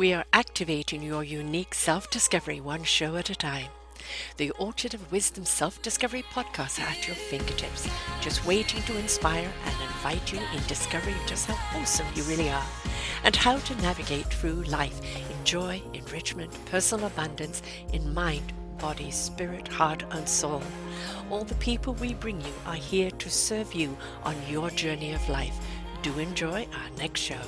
We are activating your unique self-discovery one show at a time. The Orchard of Wisdom Self-Discovery podcast are at your fingertips, just waiting to inspire and invite you in discovering just how awesome you really are and how to navigate through life in joy, enrichment, personal abundance, in mind, body, spirit, heart, and soul. All the people we bring you are here to serve you on your journey of life. Do enjoy our next show.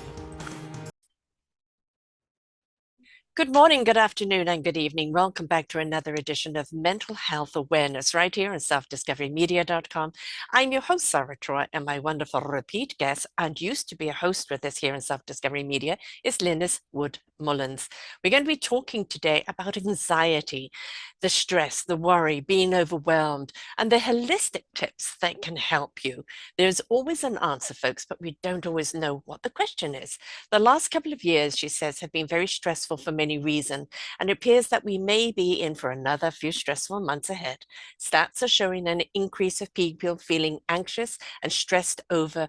Good morning, good afternoon, and good evening. Welcome back to another edition of Mental Health Awareness right here on selfdiscoverymedia.com. I'm your host, Sarah Troy, and my wonderful repeat guest, and used to be a host with us here in Self Discovery Media, is Lynnis Woods-Mullins. We're going to be talking today about anxiety, the stress, the worry, being overwhelmed, and the holistic tips that can help you. There's always an answer, folks, but we don't always know what the question is. The last couple of years, she says, have been very stressful for many reasons, and it appears that we may be in for another few stressful months ahead. Stats are showing an increase of people feeling anxious and stressed over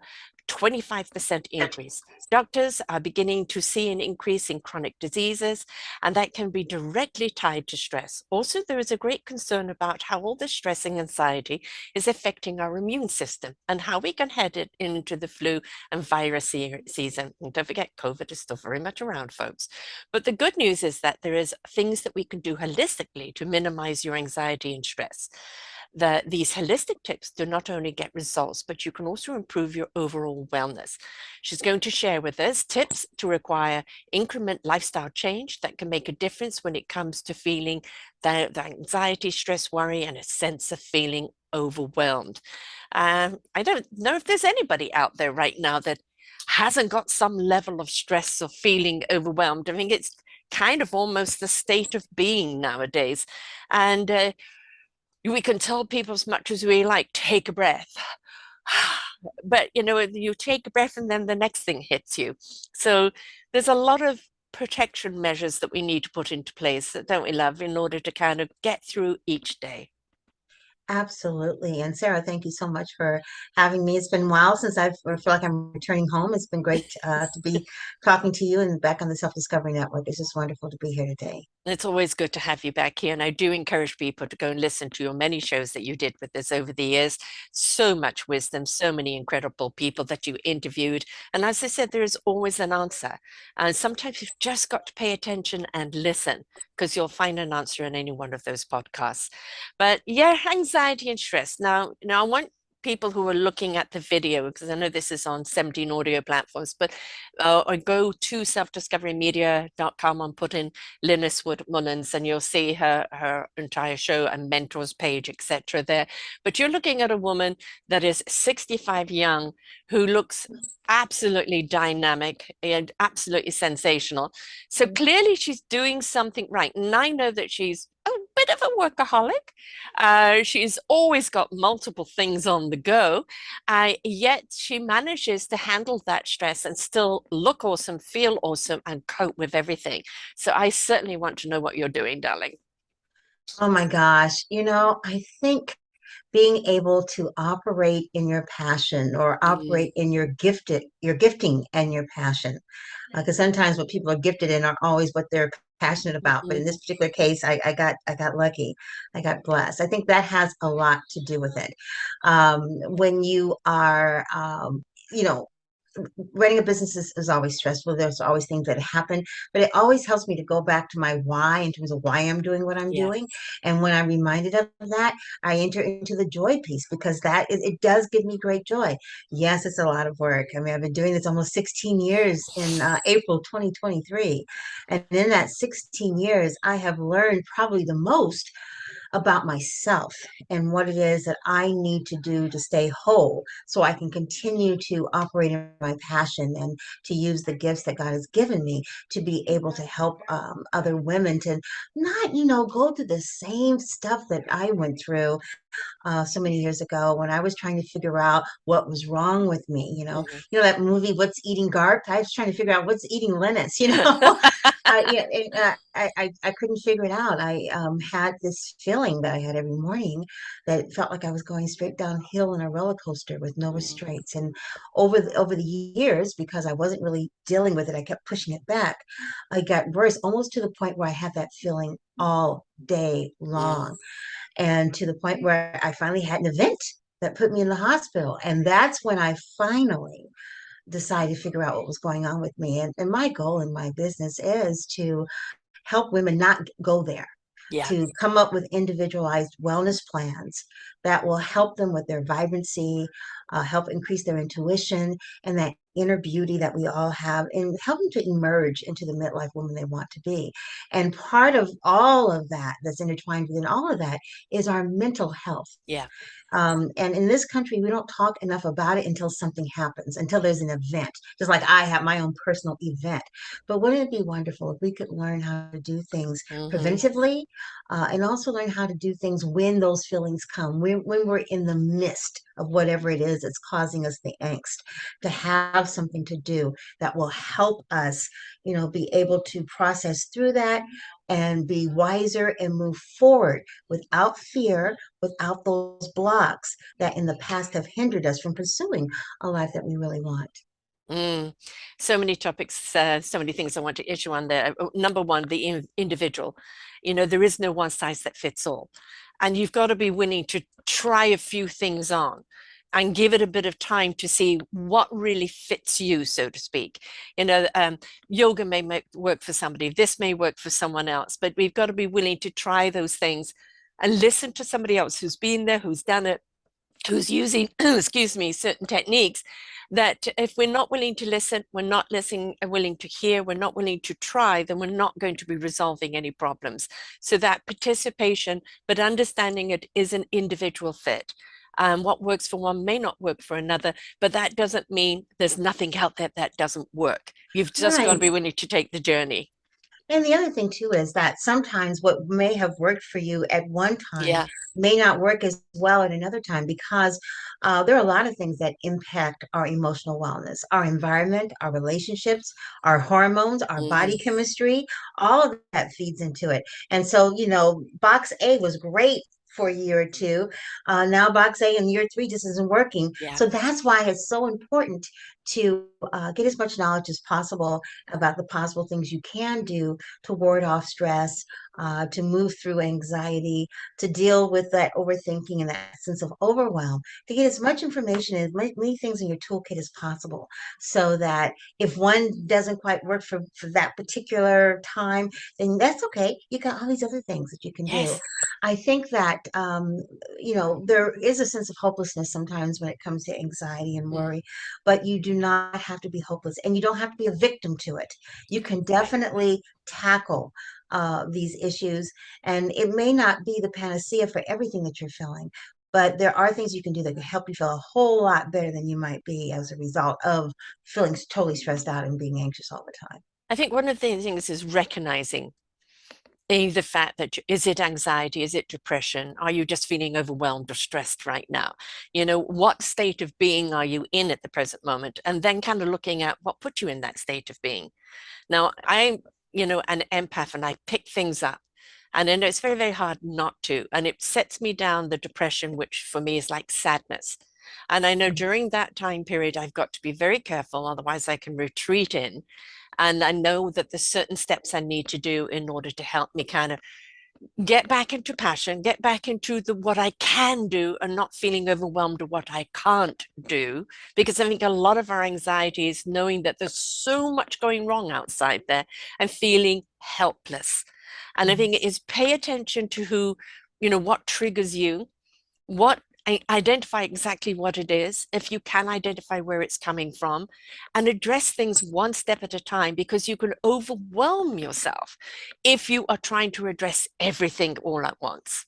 25% increase. Doctors are beginning to see an increase in chronic diseases, and that can be directly tied to stress. Also, there is a great concern about how all this stress and anxiety is affecting our immune system and how we can head it into the flu and virus season. And don't forget, COVID is still very much around, folks. But the good news is that there is things that we can do holistically to minimize your anxiety and stress. These holistic tips do not only get results, but you can also improve your overall wellness. She's going to share with us tips to require increment lifestyle change that can make a difference when it comes to feeling the anxiety, stress, worry, and a sense of feeling overwhelmed. I don't know if there's anybody out there right now that hasn't got some level of stress or feeling overwhelmed. I mean, it's kind of almost the state of being nowadays. And we can tell people as much as we like, take a breath. But you take a breath and then the next thing hits you. So there's a lot of protection measures that we need to put into place, don't we, love, in order to kind of get through each day. Absolutely. And Sarah, thank you so much for having me. It's been a while since I feel like I'm returning home. It's been great to be talking to you and back on the Self-Discovery Network. It's just wonderful to be here today. It's always good to have you back here. And I do encourage people to go and listen to your many shows that you did with us over the years. So much wisdom, so many incredible people that you interviewed. And as I said, there is always an answer. And sometimes you've just got to pay attention and listen, because you'll find an answer in any one of those podcasts. But yeah, anxiety and stress. Now I want people who are looking at the video, because I know this is on 17 audio platforms, but or go to selfdiscoverymedia.com and put in Lynnis Wood-Mullins, and you'll see her entire show and mentors page, etc. there. But you're looking at a woman that is 65 young, who looks absolutely dynamic and absolutely sensational. So clearly she's doing something right. And I know that she's a bit of a workaholic. She's always got multiple things on the go, yet she manages to handle that stress and still look awesome, feel awesome, and cope with everything. So I certainly want to know what you're doing, darling. Oh my gosh. I think being able to operate in your passion or Mm, operate in your gifting and your passion. Because sometimes what people are gifted in aren't always what they're passionate about. But in mhm, this particular case, I got lucky. I got blessed. I think that has a lot to do with it. When you are, you know, running a business is always stressful. There's always things that happen, but it always helps me to go back to my why in terms of why I'm doing what I'm yeah. doing. And when I'm reminded of that, I enter into the joy piece because it does give me great joy. Yes, it's a lot of work. I mean, I've been doing this almost 16 years in April 2023. And in that 16 years, I have learned probably the most about myself and what it is that I need to do to stay whole so I can continue to operate in my passion and to use the gifts that God has given me to be able to help other women to not, go through the same stuff that I went through so many years ago when I was trying to figure out what was wrong with me. Mhm. That movie, What's Eating Garp? I was trying to figure out what's eating Lynnis. Yeah, I couldn't figure it out. I had this feeling that I had every morning that felt like I was going straight downhill in a roller coaster with no Mm, restraints. And over the years, because I wasn't really dealing with it, I kept pushing it back. I got worse, almost to the point where I had that feeling all day mm, long, and to the point where I finally had an event that put me in the hospital. And that's when I finally decided to figure out what was going on with me. And my goal in my business is to help women not go there, yeah, to come up with individualized wellness plans that will help them with their vibrancy, help increase their intuition and that inner beauty that we all have, and help them to emerge into the midlife woman they want to be. And part of all of that, that's intertwined within all of that, is our mental health. yeah. And in this country, we don't talk enough about it until something happens, until there's an event, just like I have my own personal event. But wouldn't it be wonderful if we could learn how to do things Hmm. preventively, and also learn how to do things when those feelings come, when we're in the midst of whatever it is that's causing us the angst, to have something to do that will help us, be able to process through that and be wiser and move forward without fear, without those blocks that in the past have hindered us from pursuing a life that we really want. Mm. So many topics, so many things I want to issue on there. Number one, the individual. There is no one size that fits all. And you've got to be willing to try a few things on and give it a bit of time to see what really fits you, so to speak. Yoga may work for somebody, this may work for someone else, but we've got to be willing to try those things and listen to somebody else who's been there, who's done it, who's using, excuse me, certain techniques. That if we're not willing to listen, we're not listening, willing to hear, we're not willing to try, then we're not going to be resolving any problems. So that participation, but understanding it is an individual fit. What works for one may not work for another, but that doesn't mean there's nothing out there that doesn't work. You've just got to Right. be willing to take the journey. And the other thing too is that sometimes what may have worked for you at one time Yeah. may not work as well at another time, because there are a lot of things that impact our emotional wellness, our environment, our relationships, our hormones, our Hmm. body chemistry, all of that feeds into it. And so, box A was great for a year or two. Now box A in year three just isn't working. Yeah. So that's why it's so important to get as much knowledge as possible about the possible things you can do to ward off stress, to move through anxiety, to deal with that overthinking and that sense of overwhelm, to get as much information and as many things in your toolkit as possible, so that if one doesn't quite work for that particular time, then that's okay. You got all these other things that you can do. Yes. I think that, there is a sense of hopelessness sometimes when it comes to anxiety and Mm. worry, but you do not have to be hopeless and you don't have to be a victim to it. You can Right. definitely tackle these issues. And it may not be the panacea for everything that you're feeling, but there are things you can do that can help you feel a whole lot better than you might be as a result of feeling totally stressed out and being anxious all the time. I think one of the things is recognizing the fact that is it anxiety, is it depression, are you just feeling overwhelmed or stressed right now? What state of being are you in at the present moment, and then kind of looking at what put you in that state of being. Now I'm an empath, and I pick things up, and I know it's very, very hard not to, and it sets me down the depression, which for me is like sadness. And I know during that time period I've got to be very careful, otherwise I can retreat in. And I know that there's certain steps I need to do in order to help me kind of get back into passion, get back into the what I can do and not feeling overwhelmed with what I can't do. Because I think a lot of our anxiety is knowing that there's so much going wrong outside there and feeling helpless. And I think it Yes. is pay attention to what triggers you, what identify exactly what it is, if you can identify where it's coming from, and address things one step at a time, because you can overwhelm yourself if you are trying to address everything all at once.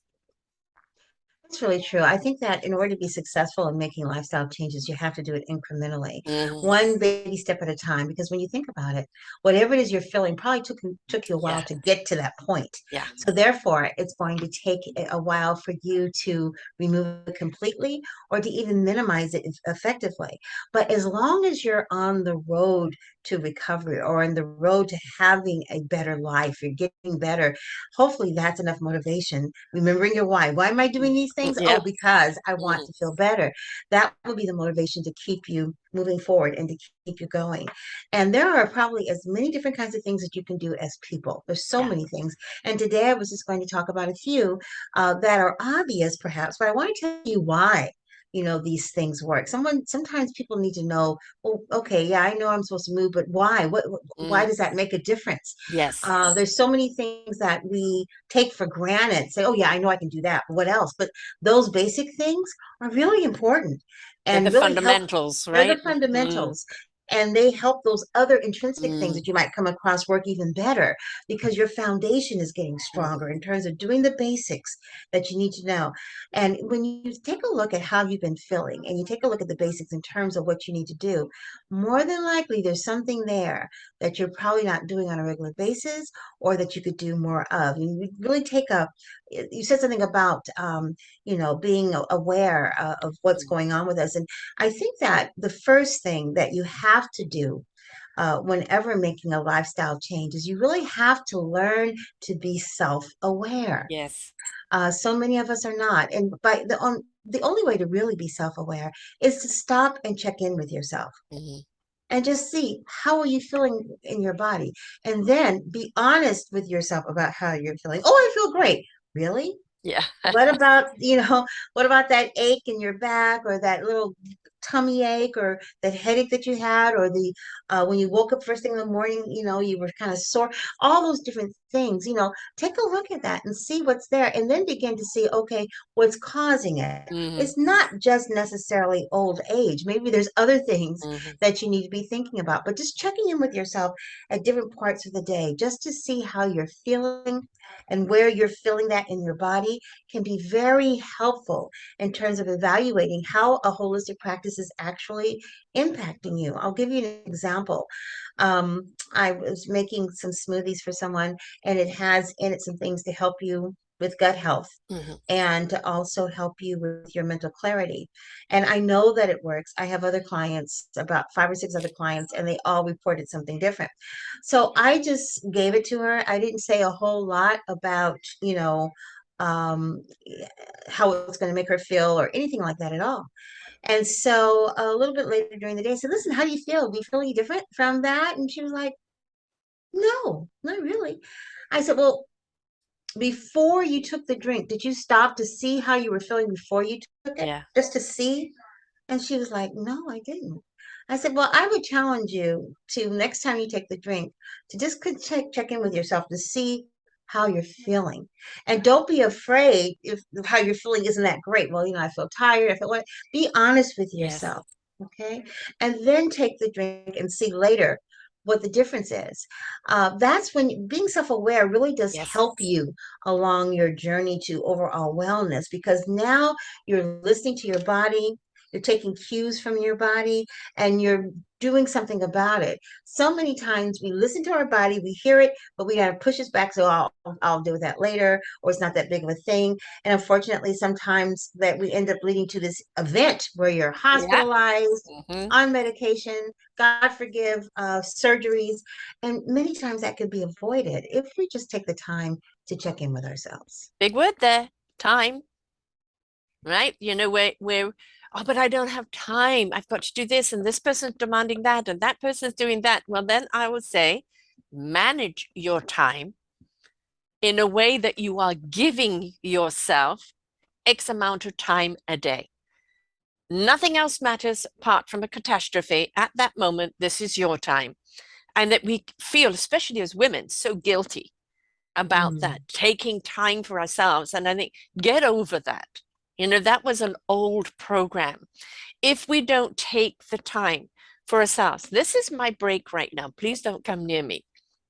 That's really true. I think that in order to be successful in making lifestyle changes, you have to do it incrementally, Hmm. one baby step at a time. Because when you think about it, whatever it is you're feeling probably took you a while Yeah, to get to that point. yeah, So therefore, it's going to take a while for you to remove it completely or to even minimize it effectively. But as long as you're on the road to recovery or on the road to having a better life, you're getting better. Hopefully, that's enough motivation. Remembering your why. Why am I doing these things? yeah. Oh, because I want Hmm. to feel better. That will be the motivation to keep you moving forward and to keep you going. And there are probably as many different kinds of things that you can do as people. There's so Yeah. many things. And today I was just going to talk about a few that are obvious, perhaps, but I want to tell you why. These things work. Sometimes people need to know, well, okay, yeah, I know I'm supposed to move, but why? Why Mm. does that make a difference? Yes. There's so many things that we take for granted. Say, oh yeah, I know I can do that. What else? But those basic things are really important They're the and really help. fundamentals, They're the right? Mm, fundamentals. And they help those other intrinsic things mm, that you might come across work even better because your foundation is getting mm. stronger in terms of doing the basics that you need to know. And when you take a look at how you've been feeling and you take a look at the basics in terms of what you need to do, more than likely there's something there that you're probably not doing on a regular basis or that you could do more of. You really you said something about, being aware of what's Mm. going on with us. And I think that the first thing that you have to do whenever making a lifestyle change is you really have to learn to be self-aware. Yes. So many of us are not. And the only way to really be self-aware is to stop and check in with yourself Hmm. and just see how are you feeling in your body and then be honest with yourself about how you're feeling. Oh, I feel great. Really? Yeah. What about, what about that ache in your back or that little tummy ache or that headache that you had or the when you woke up first thing in the morning, you were kind of sore, all those different things, take a look at that and see what's there and then begin to see, okay, what's causing it. Hmm. It's not just necessarily old age. Maybe there's other things Hmm. that you need to be thinking about, but just checking in with yourself at different parts of the day just to see how you're feeling and where you're feeling that in your body can be very helpful in terms of evaluating how a holistic practice is actually impacting you. I'll give you an example. I was making some smoothies for someone, and it has in it some things to help you with gut health Hmm. and to also help you with your mental clarity. And I know that it works. I have other clients, about five or six other clients, and they all reported something different. So I just gave it to her. I didn't say a whole lot about, um, how it's going to make her feel or anything like that at all. And so a little bit later during the day, I said, listen, how do you feel? Do you feel any different from that? And she was like, no, not really. I said, well, before you took the drink, did you stop to see how you were feeling before you took it? Yeah. Just to see? And she was like, no, I didn't. I said, well, I would challenge you to next time you take the drink to just check in with yourself to see how you're feeling. And don't be afraid if how you're feeling isn't that great. Well, I feel tired. I feel what? Be honest with Yes. yourself. Okay. And then take the drink and see later what the difference is. That's when being self-aware really does Yes. help you along your journey to overall wellness because now you're listening to your body, you're taking cues from your body, and you're doing something about it. So many times we listen to our body, we hear it, but we got to push us back. So I'll deal with that later, or it's not that big of a thing. And unfortunately, sometimes that we end up leading to this event where you're Yeah. hospitalized, Hmm. on medication, God forgive, surgeries. And many times that could be avoided if we just take the time to check in with ourselves. Big word there. Time, right? Where, oh, but I don't have time. I've got to do this, and this person's demanding that, and that person's doing that. Well, then I would say manage your time in a way that you are giving yourself X amount of time a day. Nothing else matters apart from a catastrophe. At that moment, this is your time. And that we feel, especially as women, so guilty about Mm. that, taking time for ourselves. And I think get over that. That was an old program. If we don't take the time for ourselves, this is my break right now. Please don't come near me.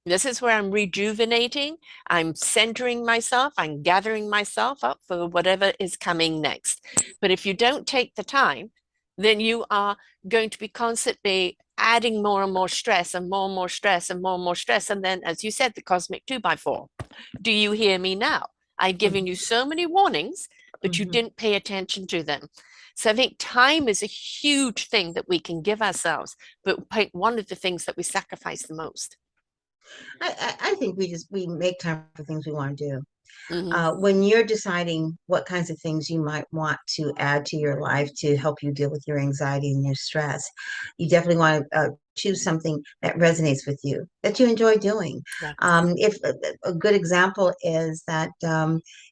This is where I'm rejuvenating, I'm centering myself, I'm gathering myself up for whatever is coming next. But if you don't take the time, then you are going to be constantly adding more and more stress and more and more stress and more and more stress. And then, as you said, the cosmic 2 by 4. Do you hear me now? I've given you Mhm. so many warnings, but you Mhm. didn't pay attention to them. So I think time is a huge thing that we can give ourselves, but one of the things that we sacrifice the most. I think we make time for things we want to do. Hmm. When you're deciding what kinds of things you might want to add to your life to help you deal with your anxiety and your stress, you definitely want to choose something that resonates with you, that you enjoy doing. Yeah. If a good example is that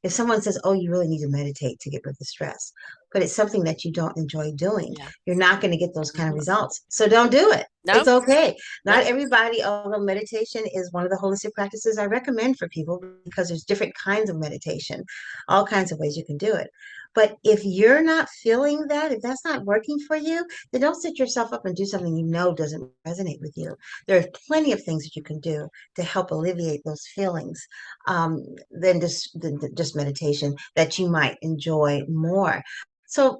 if someone says, "Oh, you really need to meditate to get rid of the stress," but it's something that you don't enjoy doing, Yeah. you're not going to get those kind of Hmm. results. So don't do it. It's No, okay. Not no. everybody, although meditation is one of the holistic practices I recommend for people because there's different kinds of meditation, all kinds of ways you can do it. But if you're not feeling that, if that's not working for you, then don't set yourself up and do something you know doesn't resonate with you. There are plenty of things that you can do to help alleviate those feelings than just meditation that you might enjoy more. So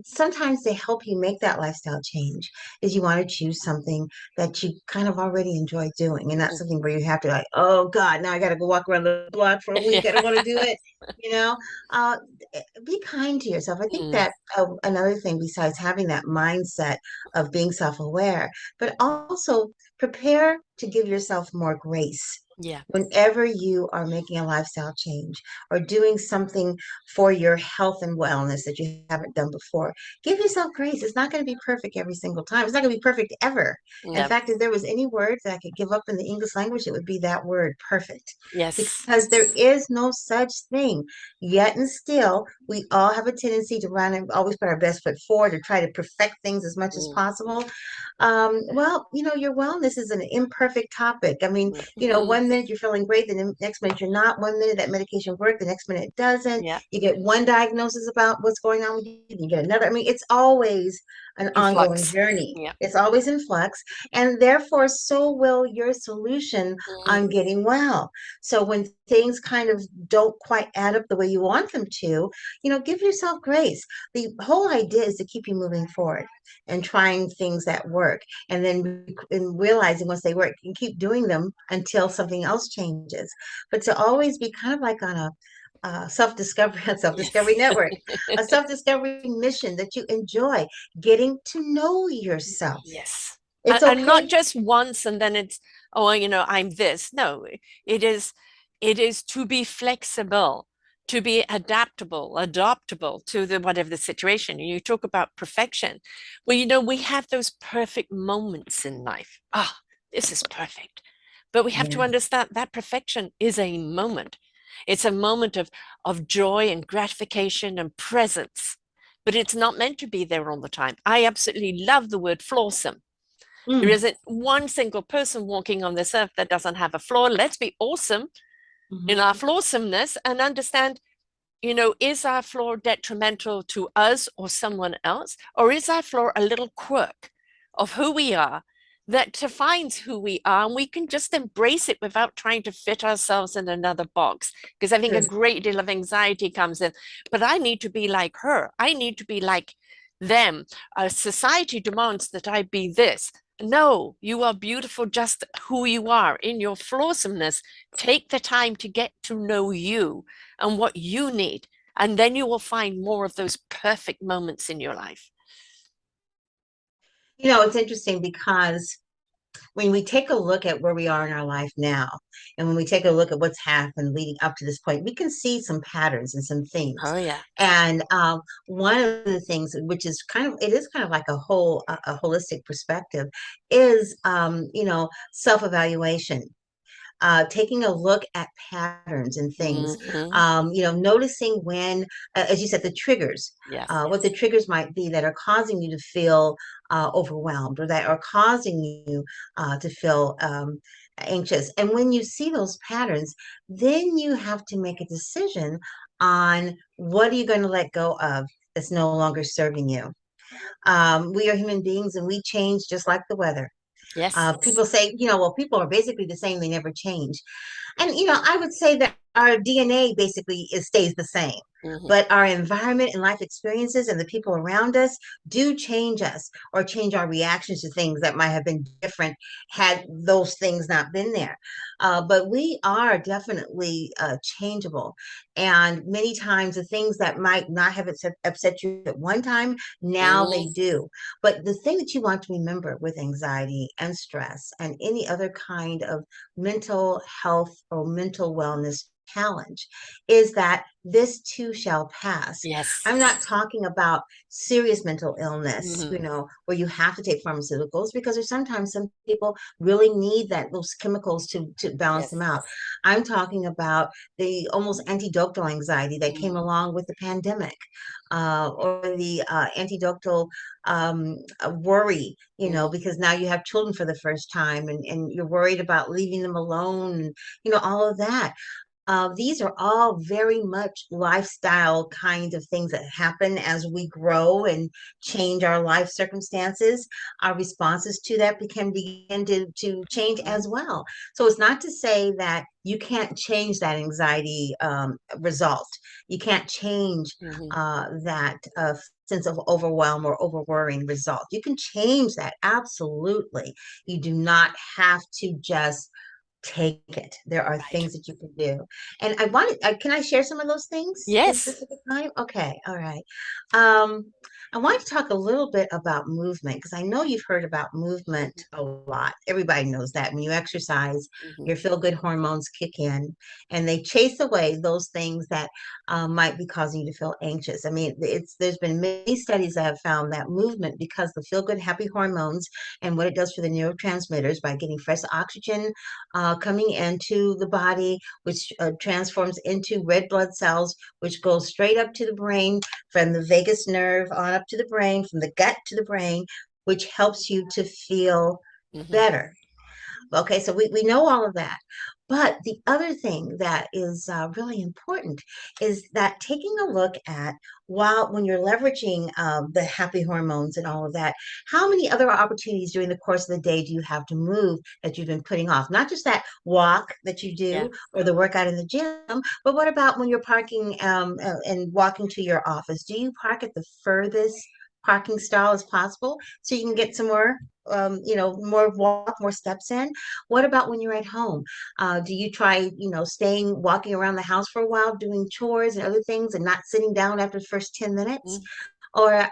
sometimes they help you make that lifestyle change is you want to choose something that you kind of already enjoy doing and not something where you have to like, oh God, now I got to go walk around the block for a week. I don't want to do it. You know, uh, be kind to yourself. I think Mm, that another thing besides having that mindset of being self-aware, but also prepare to give yourself more grace yeah. whenever you are making a lifestyle change or doing something for your health and wellness that you haven't done before. Give yourself grace. It's not going to be perfect every single time. It's not going to be perfect ever. In No. fact, if there was any word that I could give up in the English language, it would be that word, perfect. Yes. Because there is no such thing. Yet and still, we all have a tendency to run and always put our best foot forward or try to perfect things as much as Mm, possible. Well, your wellness is an imperfect topic. I mean, mhm. 1 minute you're feeling great, the next minute you're not. 1 minute that medication worked, the next minute it doesn't. Yeah. You get one diagnosis about what's going on with you, you get another. I mean, it's always an In ongoing flux. journey. Yeah. It's always in flux, and therefore, so will your solution Mm, on getting well. So when things kind of don't quite add up the way you want them to, give yourself grace. The whole idea is to keep you moving forward and trying things that work and then and realizing once they work, you can keep doing them until something else changes. But to always be kind of like on a self-discovery self-discovery yes. network, a self-discovery mission that you enjoy, getting to know yourself. Yes. It's And not okay. just once and then it's, oh, I'm this. No, it is it is to be flexible, to be adaptable, adaptable to the whatever the situation. You talk about perfection. Well, we have those perfect moments in life. Ah, this is perfect. But we have to Yeah. understand that perfection is a moment. It's a moment of joy and gratification and presence, but it's not meant to be there all the time. I absolutely love the word flawsome. There Mm. isn't one single person walking on this earth that doesn't have a flaw. Let's be awesome in Mhm. our flawsomeness and understand, is our flaw detrimental to us or someone else? Or is our flaw a little quirk of who we are that defines who we are? And we can just embrace it without trying to fit ourselves in another box. Because I think a Yes. great deal of anxiety comes in, but I need to be like her. I need to be like them. Society demands that I be this. No, you are beautiful just who you are in your flawsomeness. Take the time to get to know you and what you need. And then you will find more of those perfect moments in your life. It's interesting because when we take a look at where we are in our life now, and when we take a look at what's happened leading up to this point, we can see some patterns and some themes. Oh, yeah. And one of the things, which is it is kind of like a holistic perspective, is self-evaluation, taking a look at patterns and things, Hmm. noticing when, as you said, the triggers, Yes. what the triggers might be that are causing you to feel overwhelmed or that are causing you to feel anxious. And when you see those patterns, then you have to make a decision on what are you going to let go of that's no longer serving you. We are human beings and we change just like the weather. Yes. People say, well, people are basically the same, they never change. And, I would say that our DNA basically stays the same. Hmm. But our environment and life experiences and the people around us do change us or change our reactions to things that might have been different had those things not been there. But we are definitely changeable. And many times the things that might not have upset you at one time, now they Hmm. do. But the thing that you want to remember with anxiety and stress and any other kind of mental health or mental wellness challenge is that this too shall pass. Yes. I'm not talking about serious mental illness, Hmm. where you have to take pharmaceuticals because there's sometimes some people really need those chemicals to balance them Yes. out. I'm talking about the almost antidotal anxiety that came Hmm. along with the pandemic, or the antidotal worry, Hmm. because now you have children for the first time, and you're worried about leaving them alone, and, all of that. These are all very much lifestyle kind of things that happen as we grow and change our life circumstances. Our responses to that can begin to change Hmm. as well. So it's not to say that you can't change that anxiety result. You can't change Hmm. that sense of overwhelm or over worrying result. You can change that, absolutely. You do not have to just take it. There are Right. things that you can do. And can I share some of those things? Is Yes. this a good time? Okay, all right. Um, I want to talk a little bit about movement because I know you've heard about movement Hmm. a lot. Everybody knows that when you exercise, Hmm. your feel-good hormones kick in and they chase away those things that might be causing you to feel anxious. I mean, there's been many studies that have found that movement, because the feel-good happy hormones and what it does for the neurotransmitters by getting fresh oxygen coming into the body, which transforms into red blood cells, which goes straight up to the brain from the vagus nerve on up to the brain, from the gut to the brain, which helps you to feel Hmm. better. Okay, so we know all of that. But the other thing that is really important is that taking a look at, when you're leveraging the happy hormones and all of that, how many other opportunities during the course of the day do you have to move that you've been putting off? Not just that walk that you Yeah. do or the workout in the gym, but what about when you're parking and walking to your office? Do you park at the furthest parking stall as possible so you can get some more more walk, more steps in? What about when you're at home? Do you try, walking around the house for a while, doing chores and other things and not sitting down after the first 10 minutes? Mm. Or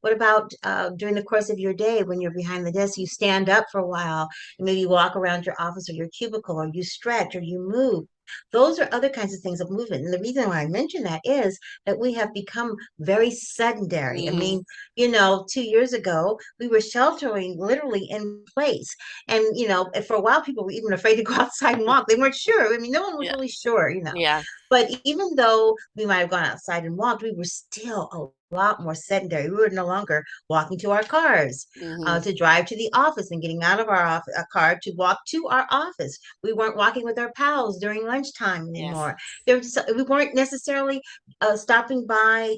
what about during the course of your day when you're behind the desk, you stand up for a while and maybe walk around your office or your cubicle, or you stretch or you move. Those are other kinds of things of movement. And the reason why I mention that is that we have become very sedentary. I Hmm. mean, 2 years ago, we were sheltering literally in place. And, for a while, people were even afraid to go outside and walk. They weren't sure. I mean, no one was Yeah. really sure. Yeah. But even though we might have gone outside and walked, we were still a lot more sedentary. We were no longer walking to our cars, Hmm. to drive to the office and getting out of our car to walk to our office. We weren't walking with our pals during lunchtime Yes. anymore. We weren't necessarily stopping by,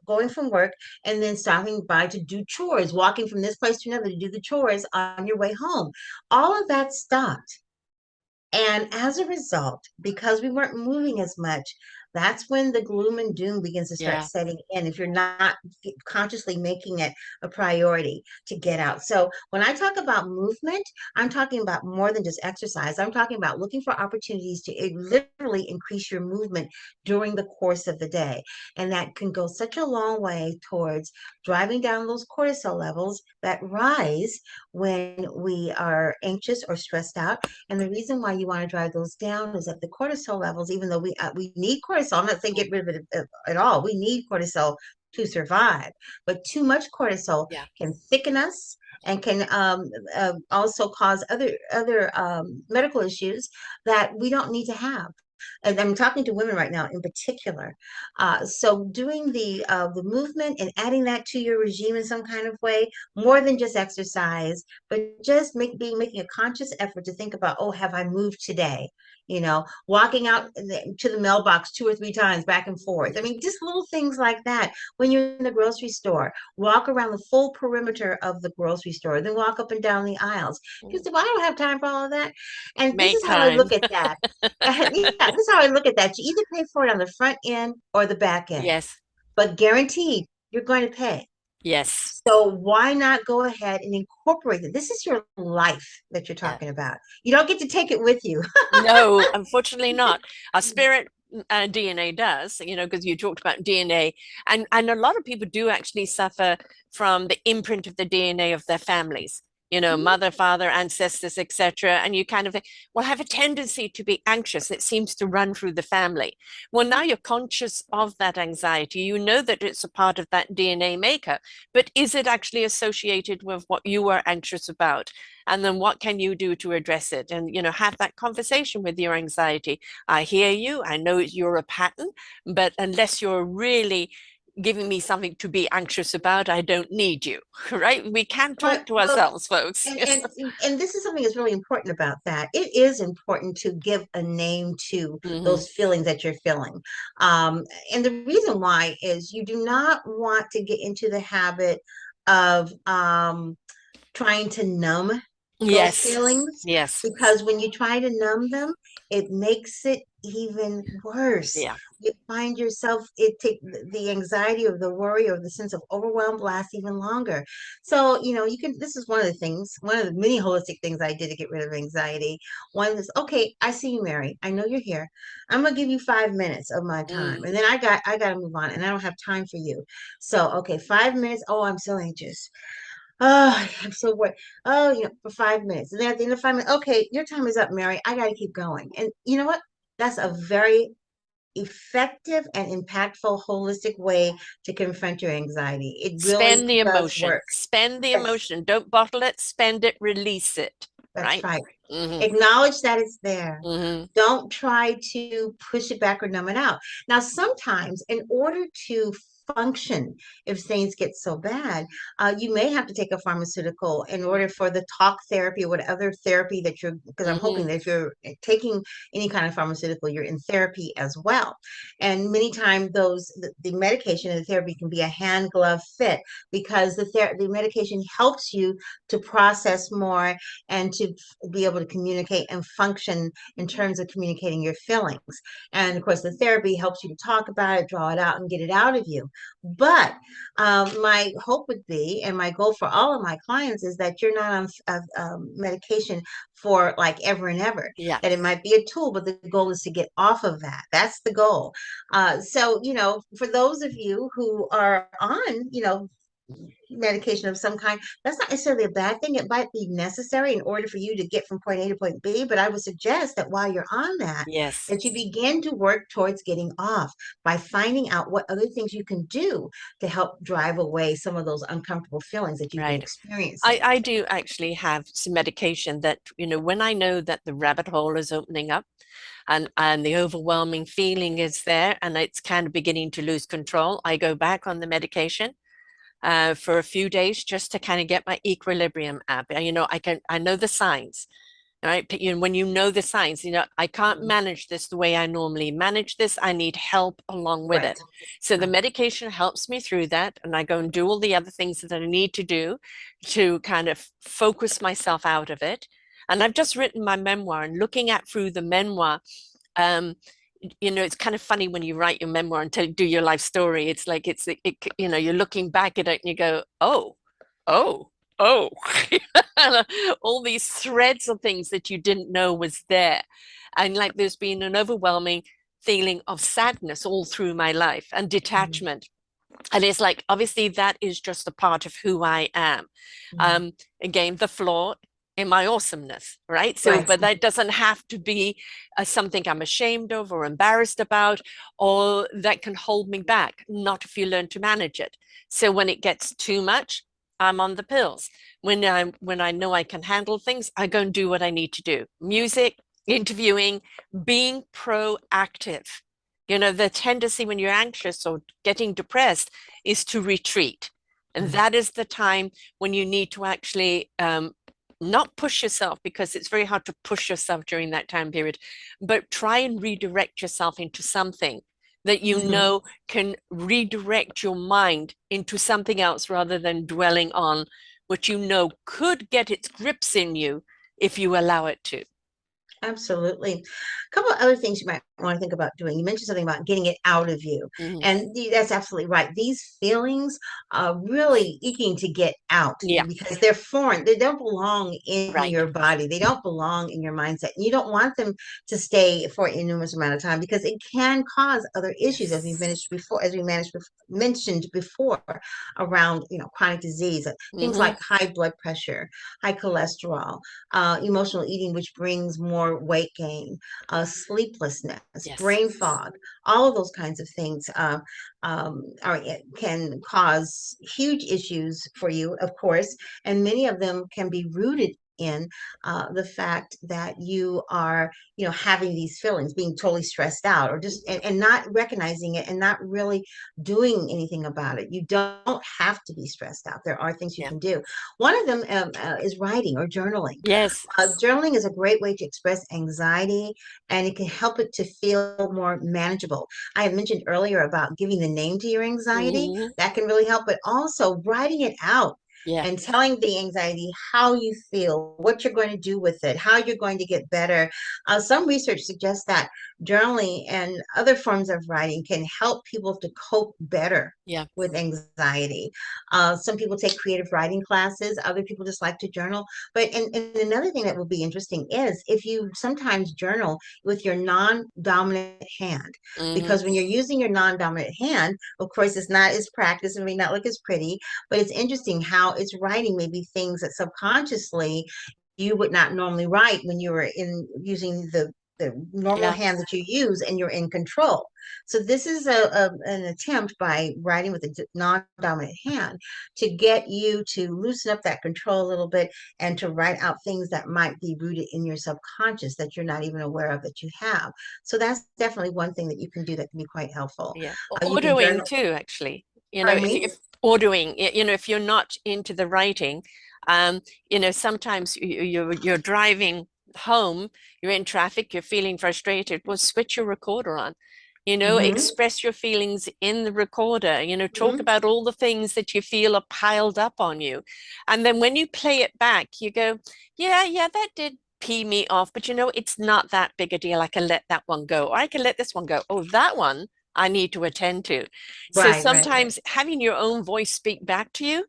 going from work and then stopping by to do chores, walking from this place to another to do the chores on your way home. All of that stopped. And as a result, because we weren't moving as much, that's when the gloom and doom begins to start Yeah. setting in if you're not consciously making it a priority to get out. So when I talk about movement, I'm talking about more than just exercise. I'm talking about looking for opportunities to literally increase your movement during the course of the day. And that can go such a long way towards driving down those cortisol levels that rise when we are anxious or stressed out. And the reason why you want to drive those down is that the cortisol levels, even though we need cortisol, I'm not saying get rid of it at all. We need cortisol to survive, but too much cortisol Yeah. can thicken us and can also cause other medical issues that we don't need to have. And I'm talking to women right now in particular. So doing the movement and adding that to your regime in some kind of way, more than just exercise, but just making a conscious effort to think about, oh, have I moved today? walking out to the mailbox 2 or 3 times back and forth. I mean, just little things like that. When you're in the grocery store, walk around the full perimeter of the grocery store, then walk up and down the aisles. You say, well, I don't have time for all of that. And this Make is how I time. look at that. Yeah, this is how I look at that. You either pay for it on the front end or the back end, Yes. but guaranteed you're going to pay. Yes. So why not go ahead and incorporate it? This is your life that you're Yeah. talking about. You don't get to take it with you. No, unfortunately not. Our spirit DNA does, because you talked about DNA, and a lot of people do actually suffer from the imprint of the DNA of their families. Mother, father, ancestors, etc. And you kind of will have a tendency to be anxious. It seems to run through the family. Well, now you're conscious of that anxiety. You know that it's a part of that DNA makeup, but is it actually associated with what you were anxious about? And then what can you do to address it? And have that conversation with your anxiety. I hear you, I know you're a pattern, but unless you're really giving me something to be anxious about, I don't need you. Right? We can talk But to well, ourselves, folks. and this is something that's really important about that. It is important to give a name to Hmm. those feelings that you're feeling. Um, and the reason why is you do not want to get into the habit of trying to numb those Yes. feelings, Yes. because when you try to numb them, it makes it even worse. Yeah. You find yourself, it take the anxiety or the worry or the sense of overwhelm lasts even longer. So, you can, this is one of the things, one of the many holistic things I did to get rid of anxiety. One is, okay, I see you, Mary. I know you're here. I'm gonna give you 5 minutes of my time. Mm. And then I gotta move on and I don't have time for you. So, okay, 5 minutes. Oh, I'm so anxious. Oh, I'm so worried. Oh, for 5 minutes. And then at the end of 5 minutes, okay, your time is up, Mary. I got to keep going. And you know what? That's a very effective and impactful, holistic way to confront your anxiety. It really Spend the does emotion. work. Spend the Yes, emotion. Don't bottle it. Spend it. Release it. that's Right? right. Hmm. Acknowledge that it's there. Hmm. Don't try to push it back or numb it out. Now, sometimes in order to function, if things get so bad, you may have to take a pharmaceutical in order for the talk therapy or whatever therapy that you're, because I'm hoping Hmm. that if you're taking any kind of pharmaceutical, you're in therapy as well. And many times the medication and the therapy can be a hand glove fit, because the medication helps you to process more and to be able to communicate and function in terms of communicating your feelings. And of course, the therapy helps you to talk about it, draw it out, and get it out of you. But my hope would be, and my goal for all of my clients is that you're not on medication for like ever and ever. Yeah. That it might be a tool, but the goal is to get off of that. That's the goal. So, for those of you who are on, medication of some kind, that's not necessarily a bad thing. It might be necessary in order for you to get from point A to point B, but I would suggest that while you're on that, Yes. that you begin to work towards getting off by finding out what other things you can do to help drive away some of those uncomfortable feelings that you've been Right. I, experiencing. I do actually have some medication that, when I know that the rabbit hole is opening up and the overwhelming feeling is there and it's kind of beginning to lose control, I go back on the medication for a few days just to kind of get my equilibrium up. I know the signs. All right. But, when you know the signs, I can't Mhm. manage this the way I normally manage this. I need help along with Right, it. So the right. medication helps me through that. And I go and do all the other things that I need to do to kind of focus myself out of it. And I've just written my memoir, and looking at through the memoir, um, it's kind of funny when you write your memoir and do your life story. It's like you're looking back at it and you go, oh, oh, oh, all these threads of things that you didn't know was there, and like there's been an overwhelming feeling of sadness all through my life and Mhm, detachment. And it's like, obviously, that is just a part of who I am. mhm. Um, Again, the flaw in my awesomeness, right? So, Right. but that doesn't have to be something I'm ashamed of or embarrassed about, or that can hold me back, not if you learn to manage it. So when it gets too much, I'm on the pills. When I know I can handle things, I go and do what I need to do. Music, interviewing, being proactive. The tendency when you're anxious or getting depressed is to retreat. And Right. that is the time when you need to actually not push yourself because it's very hard to push yourself during that time period, but try and redirect yourself into something that you Hmm. know can redirect your mind into something else rather than dwelling on what you know could get its grips in you if you allow it to. Absolutely. A couple of other things you might want to think about doing. You mentioned something about getting it out of you, Mhm. and that's absolutely right. These feelings are really aching to get out Yeah, because they're foreign. They don't belong in right. your body. They don't belong in your mindset. You don't want them to stay for an enormous amount of time because it can cause other issues, as we Yes. mentioned before, mentioned before, around chronic disease, things Hmm. like high blood pressure, high cholesterol, emotional eating, which brings more weight gain, sleeplessness, Yes. brain fog, all of those kinds of things can cause huge issues for you, of course, and many of them can be rooted in the fact that you are, having these feelings, being totally stressed out, or just and not recognizing it and not really doing anything about it. You don't have to be stressed out. There are things you Yeah. can do. One of them is writing or journaling. Yes. Journaling is a great way to express anxiety, and it can help it to feel more manageable. I had mentioned earlier about giving the name to your anxiety. Hmm. That can really help, but also writing it out Yeah. and telling the anxiety how you feel, what you're going to do with it, how you're going to get better. Some research suggests that journaling and other forms of writing can help people to cope better Yeah. with anxiety. Some people take creative writing classes, other people just like to journal. But and another thing that would be interesting is if you sometimes journal with your non-dominant hand, Hmm. because when you're using your non-dominant hand, of course, it's not as practiced, it may not look as pretty, but it's interesting how it's writing maybe things that subconsciously you would not normally write when you were in using the normal Yeah. hand that you use and you're in control. So this is an attempt by writing with a non-dominant hand to get you to loosen up that control a little bit and to write out things that might be rooted in your subconscious that you're not even aware of that you have. So that's definitely one thing that you can do that can be quite helpful. Yeah. You can Ordering journal. too, actually. Pardon me? If ordering, if you're not into the writing, um, sometimes you're driving home, you're in traffic, you're feeling frustrated. Well, switch your recorder on. Hmm. Express your feelings in the recorder. Talk Hmm. about all the things that you feel are piled up on you. And then when you play it back, you go, yeah, yeah, that did pee me off, but it's not that big a deal. I can let that one go, or I can let this one go. Oh, that one I need to attend to. So Right, right, right. sometimes having your own voice speak back to you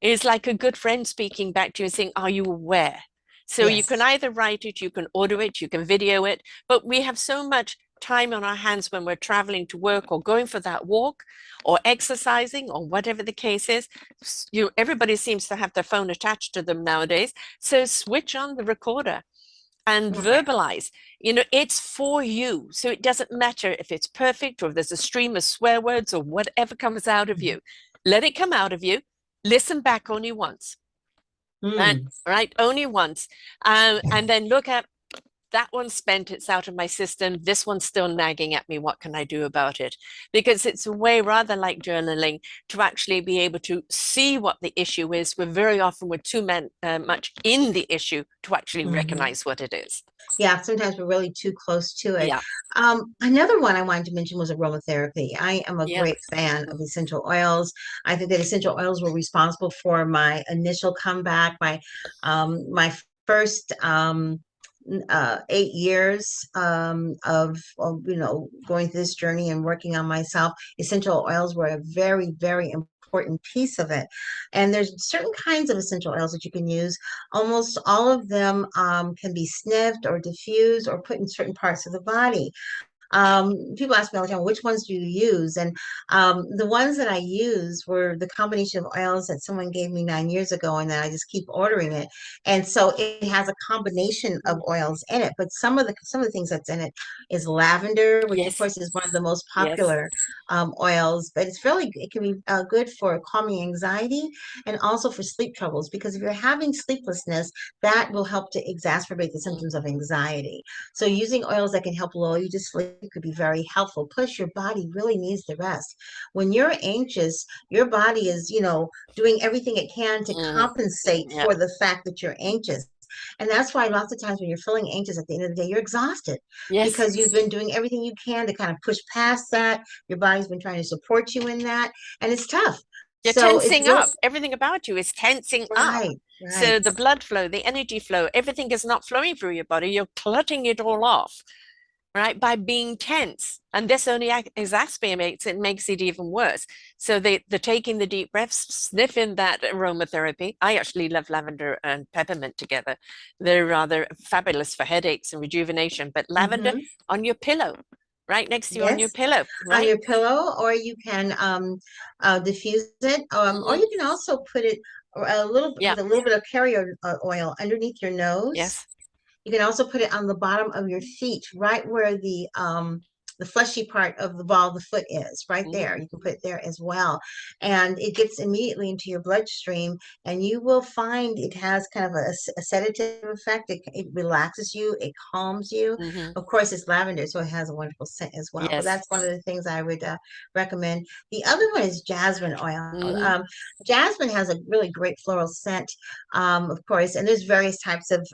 is like a good friend speaking back to you and saying, are you aware? So you can Yes. either write it, you can audio it, you can video it, but we have so much time on our hands when we're traveling to work or going for that walk or exercising or whatever the case is. Everybody seems to have their phone attached to them nowadays. So switch on the recorder and Right. verbalize. It's for you. So it doesn't matter if it's perfect or if there's a stream of swear words or whatever comes out of Mhm. you. Let it come out of you. Listen back only once. And Mm. right, only once. And then look at that one spent, it's out of my system. This one's still nagging at me. What can I do about it? Because it's a way, rather like journaling, to actually be able to see what the issue is. Very often we're too much in the issue to actually Hmm. recognize what it is. Yeah, sometimes we're really too close to it. Yeah. Another one I wanted to mention was aromatherapy. I am a Yeah. great fan of essential oils. I think that essential oils were responsible for my initial comeback, my first 8 years of going through this journey and working on myself. Essential oils were a very, very important piece of it. And there's certain kinds of essential oils that you can use. Almost all of them can be sniffed or diffused or put in certain parts of the body. People ask me all the time, which ones do you use? And the ones that I use were the combination of oils that someone gave me 9 years ago, and then I just keep ordering it. And so it has a combination of oils in it. But some of the things that's in it is lavender, which of Yes. course is one of the most Yes. popular oils. But it can be good for calming anxiety and also for sleep troubles, because if you're having sleeplessness, that will help to exacerbate the Mm. symptoms of anxiety. So using oils that can help lull you to sleep could be very helpful. Plus, your body really needs the rest. When you're anxious, your body is, doing everything it can to Mm, compensate yeah. for the fact that you're anxious. And that's why lots of times when you're feeling anxious at the end of the day, you're exhausted Yes. because you've been doing everything you can to kind of push past that. Your body's been trying to support you in that, and it's tough. You're So it's tensing really up. Everything about you is tensing up. right, right. So the blood flow, the energy flow, everything is not flowing through your body. You're clutching it all off, right? By being tense. And this only exacerbates it, makes it even worse. So the taking the deep breaths, sniffing that aromatherapy. I actually love lavender and peppermint together. They're rather fabulous for headaches and rejuvenation. But lavender Hmm. on your pillow, right next to you on your Yes, pillow, on right? your pillow, or you can diffuse it, or Hmm. you can also put it a little Yeah. with a little bit of carrier oil underneath your nose. Yes. You can also put it on the bottom of your feet, right where the fleshy part of the ball of the foot is, right Hmm. there. You can put it there as well. And it gets immediately into your bloodstream, and you will find it has kind of a sedative effect. It relaxes you, it calms you. Hmm. Of course, it's lavender, so it has a wonderful scent as well. But Yes. that's one of the things I would recommend. The other one is jasmine oil. Hmm. Jasmine has a really great floral scent, of course, and there's various types of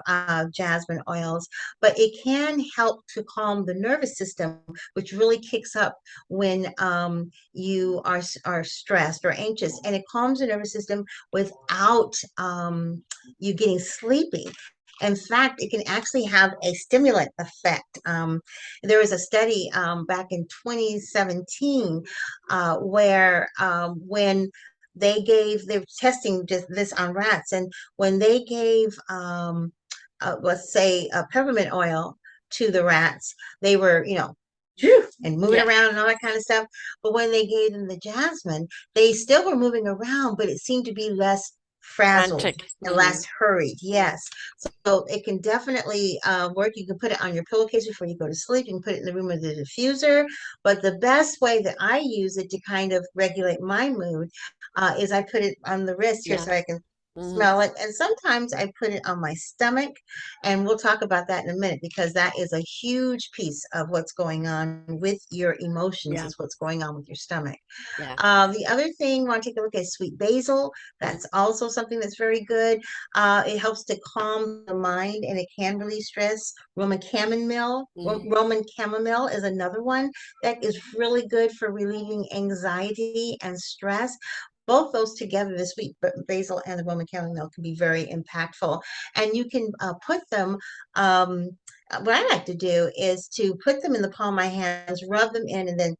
jasmine oils, but it can help to calm the nervous system, which really kicks up when you are stressed or anxious, and it calms the nervous system without you getting sleepy. In fact, it can actually have a stimulant effect. There was a study back in 2017 where when they were testing just this on rats, and when they gave let's say peppermint oil to the rats, they were, and moving Yeah. around and all that kind of stuff. But when they gave them the jasmine, they still were moving around, but it seemed to be less frazzled Frantic. and Hmm. less hurried. Yes. So it can definitely work. You can put it on your pillowcase before you go to sleep. You can put it in the room with the diffuser. But the best way that I use it to kind of regulate my mood is I put it on the wrist here Yeah. so I can Hmm. smell it. And sometimes I put it on my stomach. And we'll talk about that in a minute because that is a huge piece of what's going on with your emotions, Yeah. is what's going on with your stomach. Yeah. The other thing, want to take a look at sweet basil. Mm. That's also something that's very good. It helps to calm the mind and it can release stress. Mm. Roman chamomile is another one that is really good for relieving anxiety and stress. Both those together, the sweet basil and the Roman chamomile, can be very impactful. And you can put them. What I like to do is to put them in the palm of my hands, rub them in, and then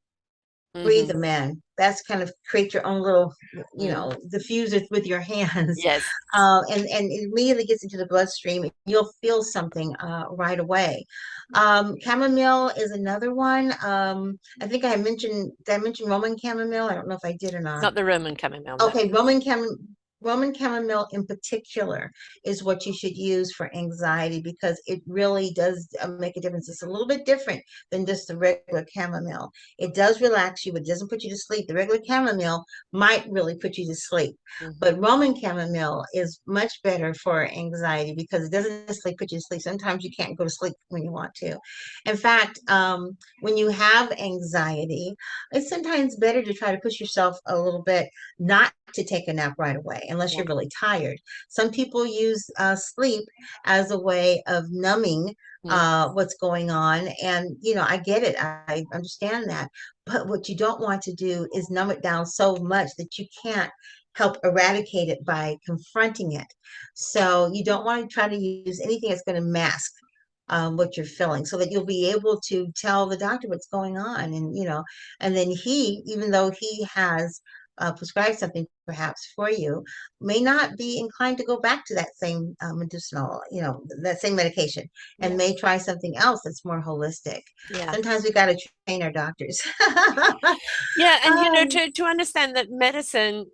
breathe Hmm. them in. That's kind of create your own little, Mm. diffuser with your hands. Yes. And it immediately gets into the bloodstream. You'll feel something right away. Chamomile is another one. I think did I mention Roman chamomile? I don't know if I did or not. Not the Roman chamomile, no. Okay, Roman chamomile in particular is what you should use for anxiety because it really does make a difference. It's a little bit different than just the regular chamomile. It does relax you, but it doesn't put you to sleep. The regular chamomile might really put you to sleep, Hmm. but Roman chamomile is much better for anxiety because it doesn't necessarily put you to sleep. Sometimes you can't go to sleep when you want to. In fact, when you have anxiety, it's sometimes better to try to push yourself a little bit not to take a nap right away unless Yeah. you're really tired. Some people use sleep as a way of numbing Mm. what's going on. And, I get it. I understand that. But what you don't want to do is numb it down so much that you can't help eradicate it by confronting it. So you don't want to try to use anything that's going to mask what you're feeling so that you'll be able to tell the doctor what's going on. And, and then he, even though he has prescribed something perhaps for you, may not be inclined to go back to that same medicinal, that same medication, and Yeah. may try something else that's more holistic. Yeah. Sometimes we got to train our doctors. Yeah, and um, to understand that medicine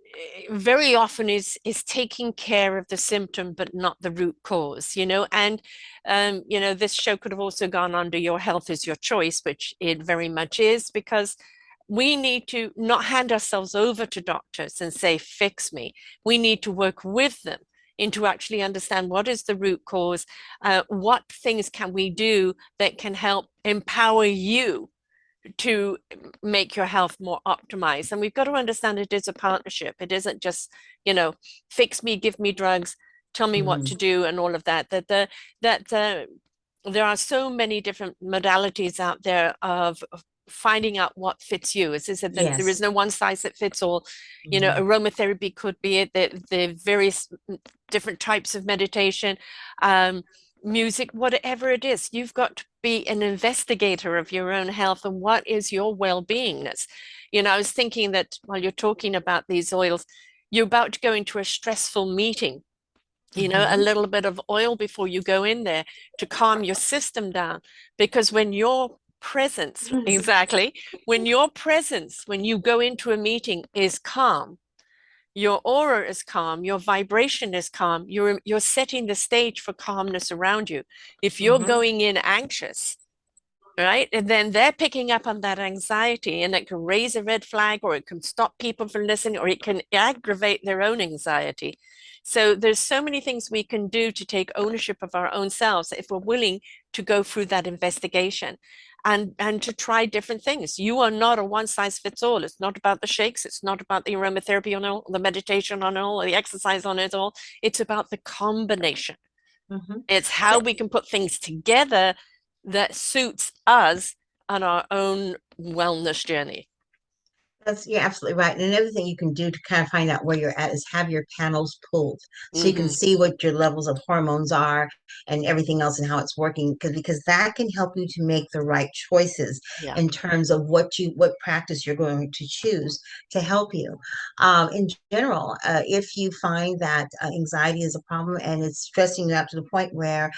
very often is taking care of the symptom, but not the root cause, and this show could have also gone under your health is your choice, which it very much is, because we need to not hand ourselves over to doctors and say, fix me. We need to work with them into actually understand what is the root cause, what things can we do that can help empower you to make your health more optimized. And we've got to understand it is a partnership. It isn't just, fix me, give me drugs, tell me what to Hmm. do, and all of that. That there are so many different modalities out there of finding out what fits you. As I said, there is Yes. no one size that fits all. Hmm. Aromatherapy could be it, the various different types of meditation, um, music, whatever it is. You've got to be an investigator of your own health and what is your well-beingness. I was thinking that while you're talking about these oils, you're about to go into a stressful meeting, a Hmm. little bit of oil before you go in there to calm your system down. Because when your presence, exactly, when you go into a meeting is calm, your aura is calm, your vibration is calm, you're setting the stage for calmness around you. If you're Hmm. going in anxious, right? And then they're picking up on that anxiety, and it can raise a red flag, or it can stop people from listening, or it can aggravate their own anxiety. So there's so many things we can do to take ownership of our own selves if we're willing to go through that investigation and to try different things. You are not a one size fits all. It's not about the shakes. It's not about the aromatherapy on all, the meditation on all, or the exercise on it all. It's about the combination. Hmm. It's how we can put things together that suits us on our own wellness journey. You're absolutely right. And another thing you can do to kind of find out where you're at is have your panels pulled so you can Mm-hmm. see what your levels of hormones are and everything else and how it's working. Because that can help you to make the right choices Yeah. in terms of what practice you're going to choose to help you. In general, if you find that anxiety is a problem and it's stressing you out to the point where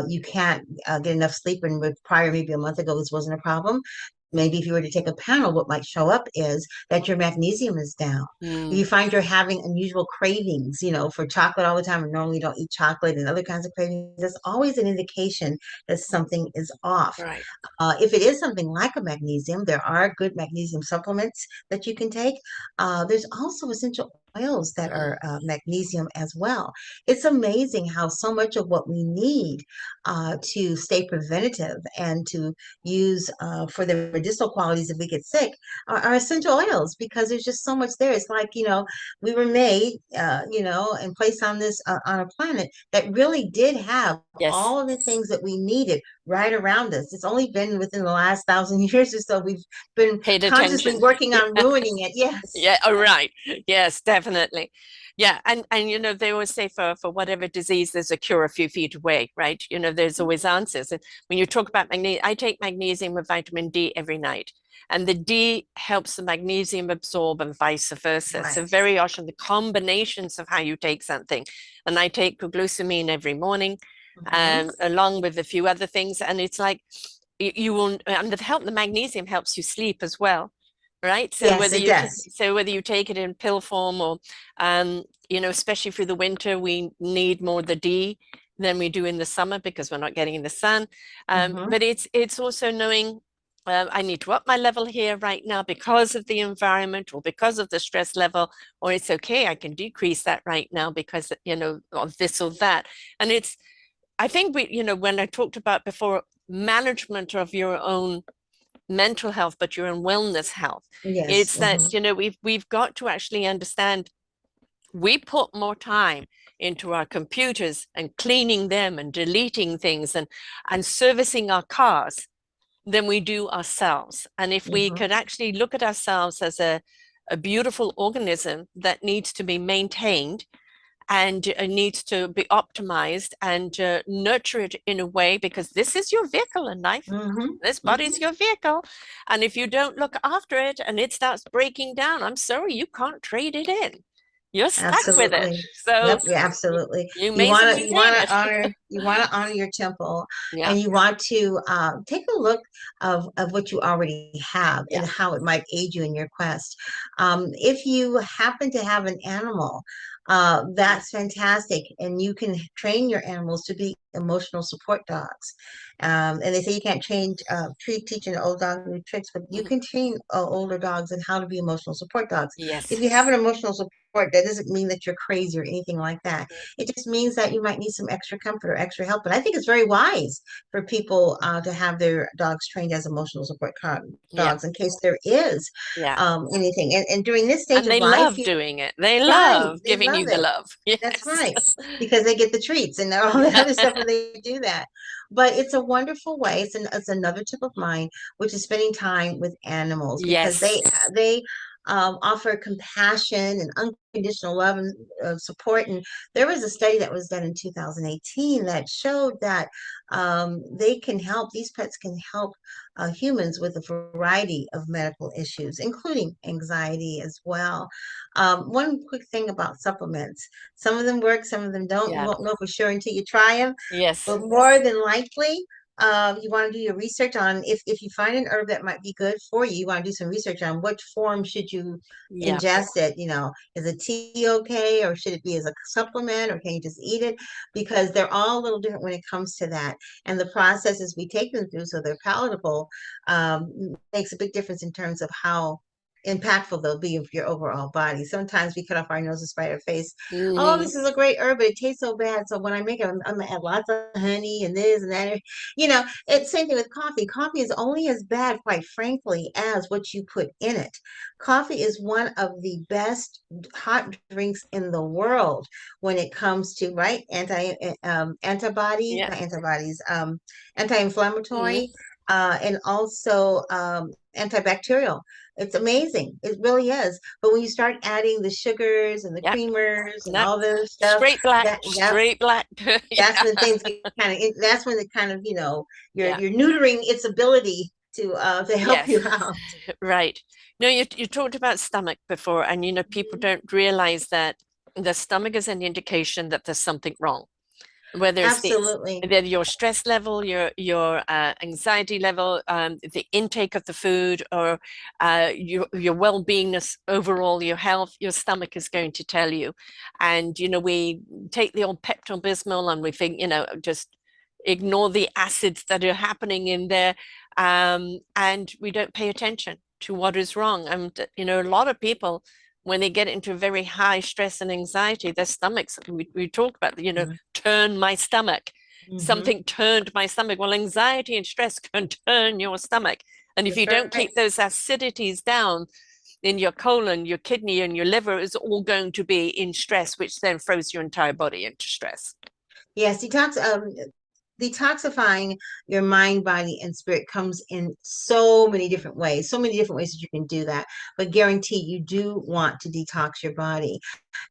you can't get enough sleep, and prior maybe a month ago this wasn't a problem, maybe if you were to take a panel, what might show up is that your magnesium is down. If Mm, you find you're having unusual cravings, for chocolate all the time and normally don't eat chocolate and other kinds of cravings, that's always an indication that something is off. right. If it is something like a magnesium, there are good magnesium supplements that you can take. There's also essential oils that Mm, are magnesium as well. It's amazing how so much of what we need to stay preventative and to use for the medicinal qualities if we get sick are essential oils because there's just so much there. It's like, we were made, and placed on this on a planet that really did have yes. all of the things that we needed right around us. It's only been within the last 1,000 years or so we've been Paid consciously attention. working on Yeah. ruining it. Yes. Yeah, oh, right. Yes, definitely. Yeah, and they always say for whatever disease, there's a cure a few feet away, right? There's always answers. And when you talk about magnesium, I take magnesium with vitamin D every night, and the D helps the magnesium absorb, and vice versa. So Right. very often the combinations of how you take something, and I take glucosamine every morning, Hmm. along with a few other things, and it's like you will, and the magnesium helps you sleep as well, right? So Yes, it does. whether you take it in pill form or, especially through the winter, we need more the D than we do in the summer because we're not getting in the sun. Hmm. But it's also knowing I need to up my level here right now because of the environment or because of the stress level, or it's okay, I can decrease that right now because of this or that. And I think when I talked about before, management of your own mental health, but your own wellness health. Yes. It's that, Hmm. we've got to actually understand we put more time into our computers and cleaning them and deleting things and servicing our cars than we do ourselves. And if we Hmm. could actually look at ourselves as a beautiful organism that needs to be maintained and needs to be optimized and nurture it in a way because this is your vehicle in life. Hmm. This Hmm. body's your vehicle. And if you don't look after it and it starts breaking down, I'm sorry, you can't trade it in. You're stuck with it. Absolutely. So Yep, yeah, absolutely. you You may as well want to maintain it. you want to honor your temple, Yeah, and you want to take a look of what you already have yeah. and how it might aid you in your quest. If you happen to have an animal, that's fantastic, and you can train your animals to be emotional support dogs. And they say you can't teach an old dog new tricks, but you Mhm. can train older dogs in how to be emotional support dogs. If Yes. you have an emotional support, that doesn't mean that you're crazy or anything like that. It just means that you might need some extra comfort or extra help. But I think it's very wise for people to have their dogs trained as emotional support Yeah. dogs in case there is Yeah. anything. And during this stage And of they life, love doing it. They right, love they giving love you the it. love. That's Yes. right, because they get the treats and all the Yeah. other stuff when they do that. But it's a wonderful way. It's another tip of mine, which is spending time with animals because Yes. they offer compassion and unconditional love and support. And there was a study that was done in 2018 that showed that these pets can help humans with a variety of medical issues, including anxiety as well. One quick thing about supplements. Some of them work, some of them don't. You Yeah. won't know for sure until you try them. Yes. But more than likely, you want to do your research on if you find an herb that might be good for you, you want to do some research on which form should you Yeah. ingest it. Is a tea okay, or should it be as a supplement, or can you just eat it? Because they're all a little different when it comes to that. And the processes we take them through so they're palatable makes a big difference in terms of how impactful they'll be for your overall body. Sometimes we cut off our nose to spite our face. Oh, Hmm. this is a great herb, but it tastes so bad. So when I make it, I'm gonna add lots of honey and this and that. It's same thing with coffee. Coffee is only as bad, quite frankly, as what you put in it. Coffee is one of the best hot drinks in the world when it comes to right antibody, Yeah. not antibodies, Hmm. anti-inflammatory, and also antibacterial. It's amazing. It really is. But when you start adding the sugars and the Yeah. creamers and No. all the other stuff, Straight black. that Straight black. that's Yeah. when things get that's when it kind of, you're Yeah. you're neutering its ability to help Yes. you out. Right. No, you talked about stomach before, and people Mhm. don't realize that the stomach is an indication that there's something wrong. Whether it's Absolutely. your stress level, your anxiety level, the intake of the food, or your well-beingness overall, your health, your stomach is going to tell you. And we take the old Pepto-Bismol and we think, just ignore the acids that are happening in there, and we don't pay attention to what is wrong. And a lot of people, when they get into very high stress and anxiety, their stomachs, we talk about, turn my stomach. Mm-hmm. Something turned my stomach. Well, anxiety and stress can turn your stomach. And if That's you don't right. keep those acidities down in your colon, your kidney, and your liver, is all going to be in stress, which then throws your entire body into stress. Yes, detoxifying your mind, body, and spirit comes in so many different ways that you can do that. But guarantee you do want to detox your body.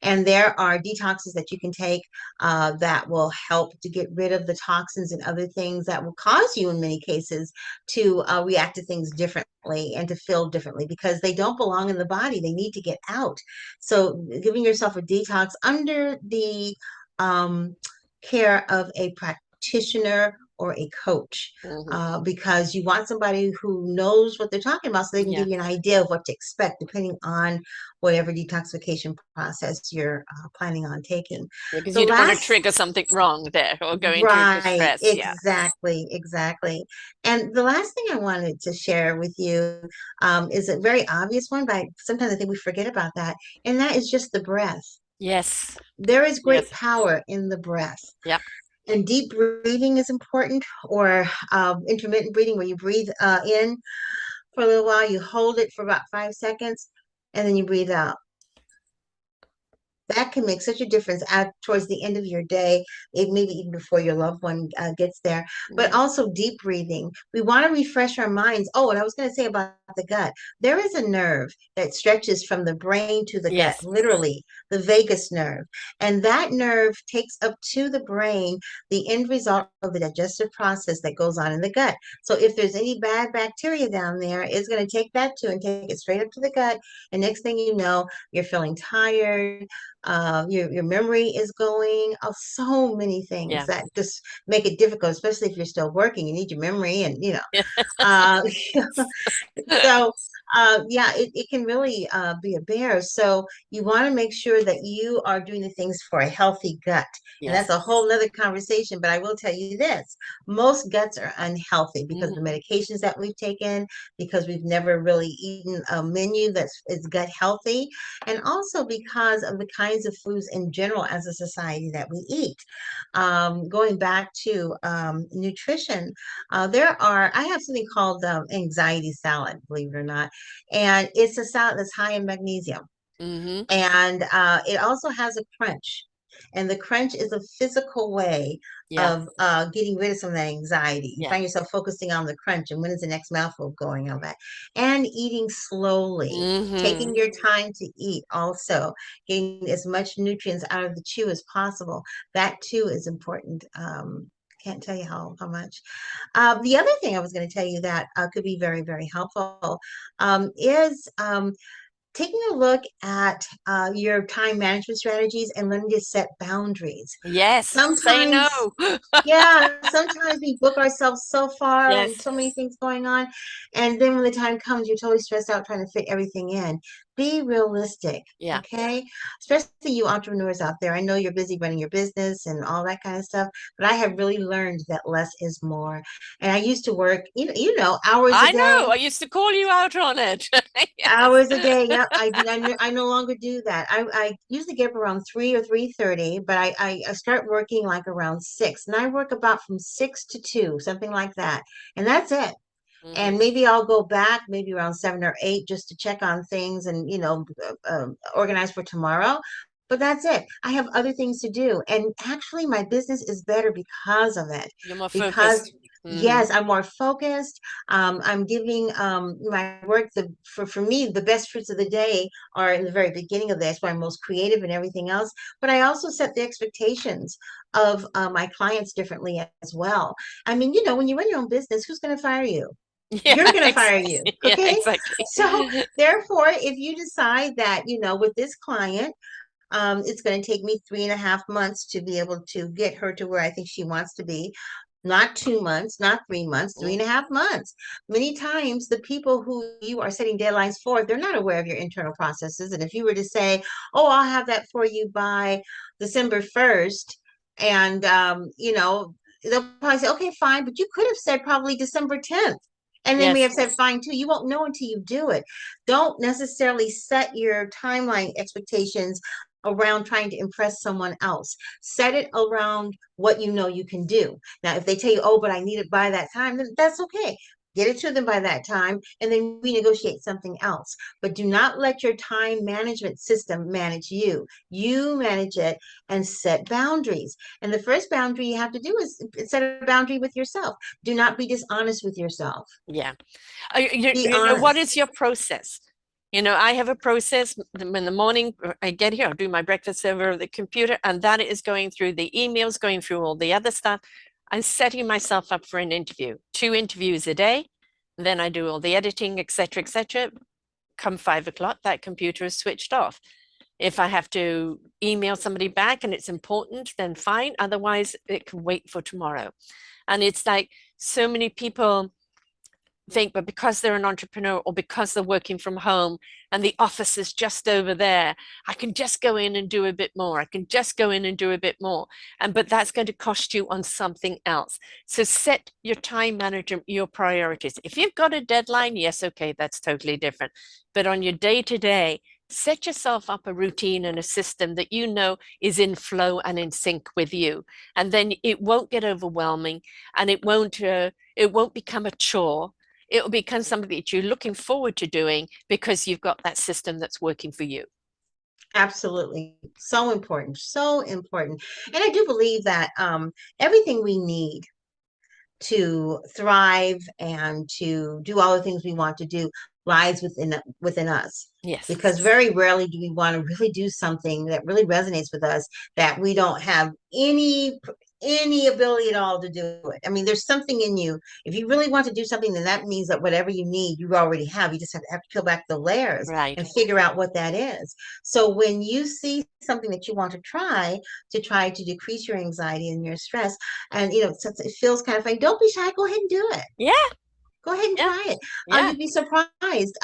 And there are detoxes that you can take that will help to get rid of the toxins and other things that will cause you, in many cases, to react to things differently and to feel differently because they don't belong in the body. They need to get out. So, giving yourself a detox under the um, care of a practitioner or a coach. Hmm. Because you want somebody who knows what they're talking about so they can Yeah. give you an idea of what to expect depending on whatever detoxification process you're planning on taking. Yeah, because The you don't want to last, trigger something wrong there or go into right, distress. Yeah. exactly, exactly. And the last thing I wanted to share with you is a very obvious one, but sometimes I think we forget about that, and that is just the breath. Yes. There is great Yes. power in the breath. Yep. And deep breathing is important, or intermittent breathing, where you breathe in for a little while, you hold it for about 5 seconds, and then you breathe out. That can make such a difference at towards the end of your day, maybe even before your loved one gets there. But Mhm. also deep breathing. We want to refresh our minds. Oh, and I was going to say about the gut. There is a nerve that stretches from the brain to the gut, Yes. literally the vagus nerve. And that nerve takes up to the brain the end result of the digestive process that goes on in the gut. So if there's any bad bacteria down there, it's going to take that too and take it straight up to the gut. And next thing you know, you're feeling tired, your memory is going, so many things Yeah. that just make it difficult, especially if you're still working. You need your memory, and uh, so Yeah, it can really be a bear. So you want to make sure that you are doing the things for a healthy gut. And that's Yes. a whole nother conversation. But I will tell you this, most guts are unhealthy because of the Mhm. medications that we've taken, because we've never really eaten a menu that's is gut healthy, and also because of the kinds of foods in general as a society that we eat. Going back to nutrition, I have something called anxiety salad, believe it or not, and it's a salad that's high in magnesium. Mhm. And it also has a crunch. And the crunch is a physical way Yeah. of getting rid of some of that anxiety. You Yeah. find yourself focusing on the crunch and when is the next mouthful going on that. And eating slowly, taking Mhm. your time to eat also, getting as much nutrients out of the chew as possible. That too is important. Can't tell you how much. The other thing I was going to tell you that could be very, very helpful is taking a look at your time management strategies and learning to set boundaries. Yes. Say no. Sometimes, yeah, sometimes we book ourselves so far and Yes. so many things going on. And then when the time comes, you're totally stressed out trying to fit everything in. Be realistic, Yeah. okay? Especially you entrepreneurs out there. I know you're busy running your business and all that kind of stuff, but I have really learned that less is more. And I used to work, hours a I know. day. I used to call you out on it. Yes. Hours a day. Yep. I no longer do that. I usually get up around 3 or 3:30, but I start working like around 6. And I work about from 6 to 2, something like that. And that's it. And Mhm. maybe I'll go back maybe around 7 or 8 just to check on things and organize for tomorrow. But that's it. I have other things to do. And actually my business is better because of it. You're more Because focused. Mhm. yes, I'm more focused. I'm giving my work for me, the best fruits of the day are in the very beginning of this, where I'm most creative and everything else. But I also set the expectations of my clients differently as well. I mean, when you run your own business, who's going to fire you? Yeah, You're going to fire you. exactly. Yeah, Okay. exactly. So therefore, if you decide that, with this client, it's going to take me 3.5 months to be able to get her to where I think she wants to be. Not 2 months, not 3 months, three and Mm. a half months. Many times, the people who you are setting deadlines for, they're not aware of your internal processes. And if you were to say, "Oh, I'll have that for you by December 1st," and they'll probably say, "Okay, fine," but you could have said probably December 10th. And they may Yes. have said fine too. You won't know until you do it. Don't necessarily set your timeline expectations around trying to impress someone else. Set it around what you know you can do. Now, if they tell you, "Oh, but I need it by that time," then that's okay. Get it to them by that time and then renegotiate something else. But do not let your time management system manage you. You manage it and set boundaries. And the first boundary you have to do is set a boundary with yourself. Do not be dishonest with yourself. Yeah. Be What honest. is your process? I have a process. In the morning, I get here, I'll do my breakfast over the computer, and that is going through the emails, going through all the other stuff. I'm setting myself up for an interview, 2 interviews a day. Then I do all the editing, etc., etc. Come 5 o'clock, that computer is switched off. If I have to email somebody back and it's important, then fine. Otherwise, it can wait for tomorrow. And it's like so many people think, but because they're an entrepreneur or because they're working from home and the office is just over there, I can just go in and do a bit more. I can just go in and do a bit more. But that's going to cost you on something else. So set your time management, your priorities. If you've got a deadline, yes, okay, that's totally different. But on your day to day, set yourself up a routine and a system that you know is in flow and in sync with you. And then it won't get overwhelming and it won't become a chore. It'll become something that you're looking forward to doing because you've got that system that's working for you. Absolutely. So important. So important. And I do believe that everything we need to thrive and to do all the things we want to do lies within us. Yes. Because very rarely do we want to really do something that really resonates with us that we don't have any ability at all to do it. I mean, there's something in you. If you really want to do something, then that means that whatever you need, you already have. You just have to peel back the layers Right. and figure out what that is. So when you see something that you want to try to decrease your anxiety and your stress, and since it feels kind of funny, don't be shy. Go ahead and do it. Yeah. Go ahead and Yeah. try it. Yeah. You'd be surprised.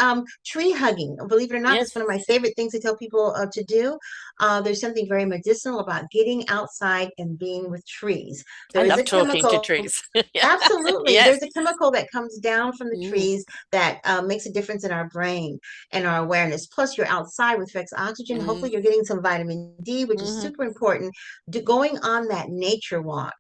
Tree hugging, believe it or not, that's one Yes. of my favorite things to tell people to do. There's something very medicinal about getting outside and being with trees. I There is love a talking to chemical. trees. Yeah. Absolutely. Yes. There's a chemical that comes down from the Mm, trees that makes a difference in our brain and our awareness. Plus, you're outside with fresh oxygen. mm, Hopefully, you're getting some vitamin D, which is mm, super important. Going on that nature walk,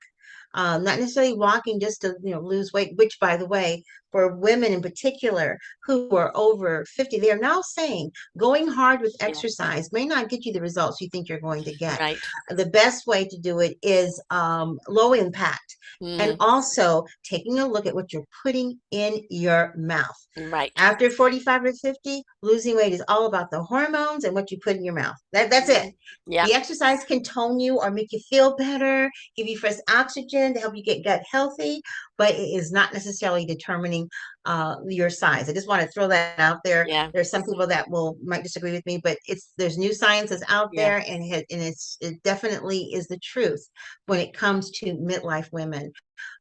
not necessarily walking just to lose weight, which, by the way, for women in particular who are over 50, they are now saying going hard with yeah. exercise may not get you the results you think you're going to get. Right. The best way to do it is low impact. And Mm, also taking a look at what you're putting in your mouth. right. After 45 or 50, losing weight is all about the hormones and what you put in your mouth. That's it. Mm, yeah. The exercise can tone you or make you feel better, give you fresh oxygen to help you get gut healthy, but it is not necessarily determining your size. I just want to throw that out there. Yeah. There's some people that might disagree with me, but there's new science that's out Yeah. there, and it definitely is the truth when it comes to midlife women.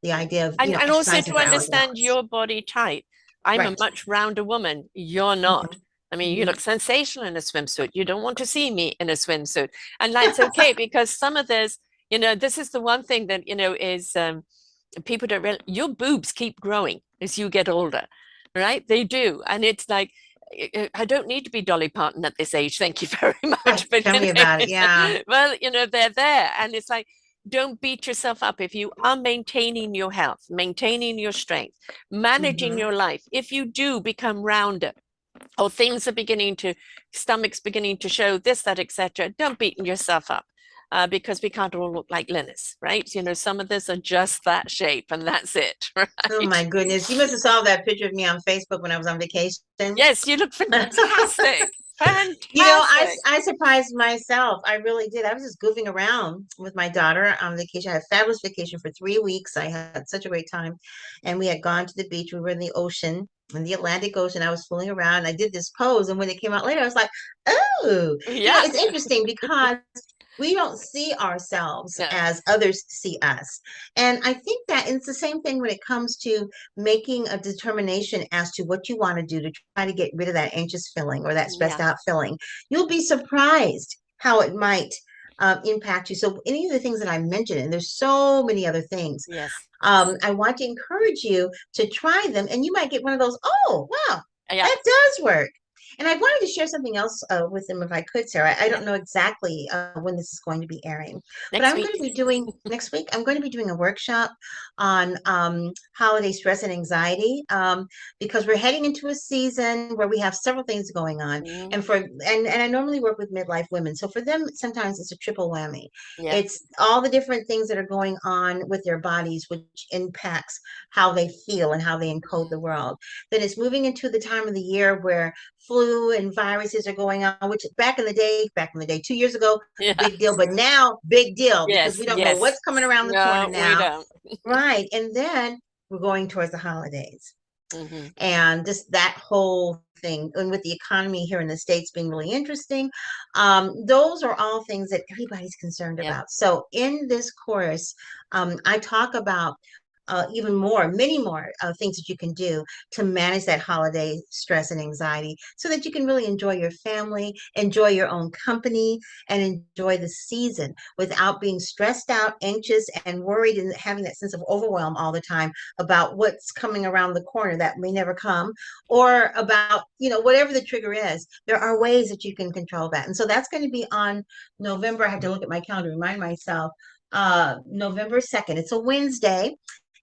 The idea of And also exercising to for hours and understand hours. your body type. I'm a Right. much rounder woman. You're not. Mhm. I mean, you Mhm. look sensational in a swimsuit. You don't want to see me in a swimsuit. And that's okay because some of this, this is the one thing that, is people don't realize your boobs keep growing as you get older, right? They do. And it's like, I don't need to be Dolly Parton at this age. Thank you very Right. much. But, Tell me about it. Yeah. well, they're there. And it's like, don't beat yourself up if you are maintaining your health, maintaining your strength, managing Hmm. your life. If you do become rounder, or things are beginning to, stomachs beginning to show this, that, etc., don't beat yourself up. Because we can't all look like Lynnis, right? Some of us are just that shape and that's it, Oh right? my goodness. You must have saw that picture of me on Facebook when I was on vacation. Yes, you look fantastic. I, Fantastic. I surprised myself. I really did. I was just goofing around with my daughter on vacation. I had a fabulous vacation for 3 weeks. I had such a great time. And we had gone to the beach. We were in the ocean, in the Atlantic Ocean. I was fooling around. I did this pose. And when it came out later, I was like, oh, Yeah. it's interesting because we don't see ourselves No. as others see us. And I think that it's the same thing when it comes to making a determination as to what you want to do to try to get rid of that anxious feeling or that stressed Yeah. out feeling. You'll be surprised how it might impact you. So, any of the things that I mentioned, and there's so many other things, Yes. I want to encourage you to try them, and you might get one of those, oh, wow, Yeah. that does work. And I wanted to share something else with them if I could, Sarah. I Yeah. don't know exactly when this is going to be airing, but Next I'm going week. to be doing next week. I'm going to be doing a workshop on holiday stress and anxiety because we're heading into a season where we have several things going on. Mm, And I normally work with midlife women, so for them sometimes it's a triple whammy. yeah. It's all the different things that are going on with their bodies, which impacts how they feel and how they encode the Mm, world. Then it's moving into the time of the year where flu and viruses are going on, which back in the day, 2 years ago, yeah. big deal. But now, big deal because Yes. we don't know Yes. what's coming around the corner No, we now. don't. Right. And then we're going towards the holidays Hmm. and just that whole thing. And with the economy here in the States being really interesting, those are all things that everybody's concerned Yeah. about. So in this course, I talk about even more, many more things that you can do to manage that holiday stress and anxiety so that you can really enjoy your family, enjoy your own company, and enjoy the season without being stressed out, anxious, and worried and having that sense of overwhelm all the time about what's coming around the corner that may never come or about, whatever the trigger is. There are ways that you can control that. And so that's going to be on November. I have to look at my calendar, remind myself. November 2nd. It's a Wednesday.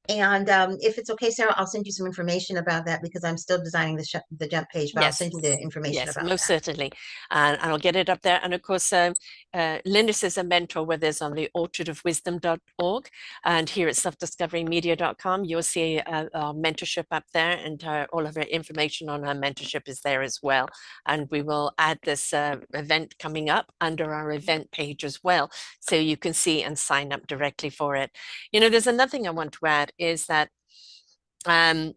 And if it's okay, Sarah, I'll send you some information about that because I'm still designing the jump page, but I'll Yes. send you the information Yes, about most certainly. And I'll get it up there. And of course, Lynnis is a mentor with us on the orchardofwisdom.org. And here at selfdiscoverymedia.com, you'll see our mentorship up there, and all of our information on our mentorship is there as well. And we will add this event coming up under our event page as well, so you can see and sign up directly for it. There's another thing I want to add is that um,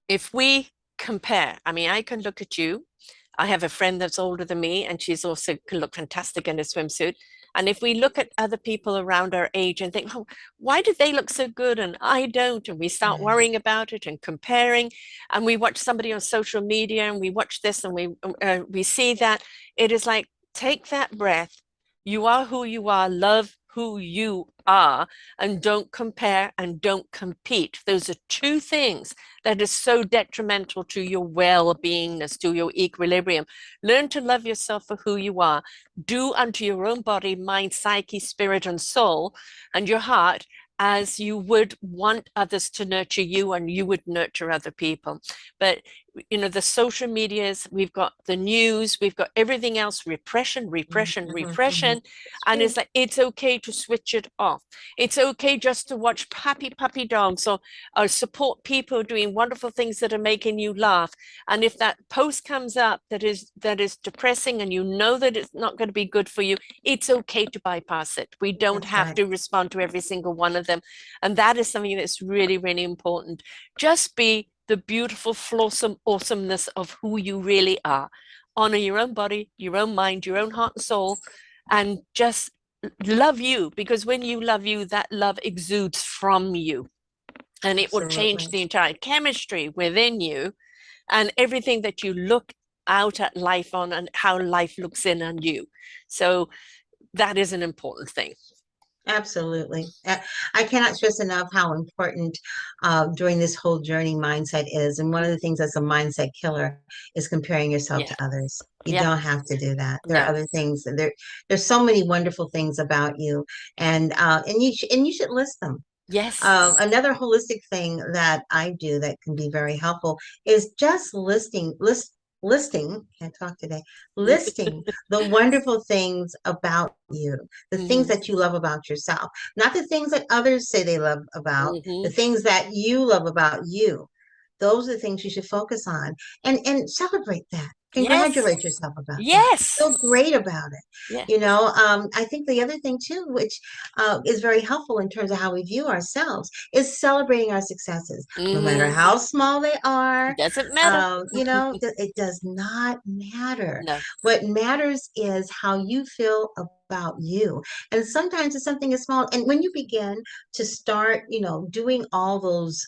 if we compare, I mean, I can look at you. I have a friend that's older than me, and she's also can look fantastic in a swimsuit. And if we look at other people around our age and think, oh, why do they look so good and I don't? And we start Right. worrying about it and comparing, and we watch somebody on social media and we watch this and we see that, it is like, take that breath. You are who you are. Love who you are, and don't compare and don't compete. Those are two things that is so detrimental to your well-beingness, to your equilibrium. Learn to love yourself for who you are. Do unto your own body, mind, psyche, spirit, and soul, and your heart, as you would want others to nurture you and you would nurture other people. But the social medias, we've got the news, we've got everything else, repression, repression, repression. It's And true. it's like, it's okay to switch it off. It's okay just to watch happy puppy dogs, or support people doing wonderful things that are making you laugh. And if that post comes up that is depressing and you know that it's not going to be good for you, it's okay to bypass it. We don't That's have right. to respond to every single one of them. And that is something that's really, really important. Just be the beautiful, flawsome awesomeness of who you really are. Honor your own body, your own mind, your own heart and soul, and just love you, because when you love you, that love exudes from you, and it will change Absolutely. the entire chemistry within you and everything that you look out at life on and how life looks in on you. So that is an important thing. Absolutely. I cannot stress enough how important during this whole journey mindset is. And one of the things that's a mindset killer is comparing yourself Yeah. to others. You Yeah. don't have to do that. There are No. other things. There's so many wonderful things about you, and you should list them. Yes. Another holistic thing that I do that can be very helpful is just listing, can't talk today, listing the wonderful things about you, the things Hmm. that you love about yourself, not the things that others say they love about, the Hmm. things that you love about you. Those are the things you should focus on and celebrate that. Yes. Congratulate yourself about that. Yes. Feel great about it. Yeah. I think the other thing too, which is very helpful in terms of how we view ourselves, is celebrating our successes, no matter Hmm. how small they are. Doesn't matter. It does not matter. No. What matters is how you feel about you. And sometimes it's something as small. And when you begin to start, doing all those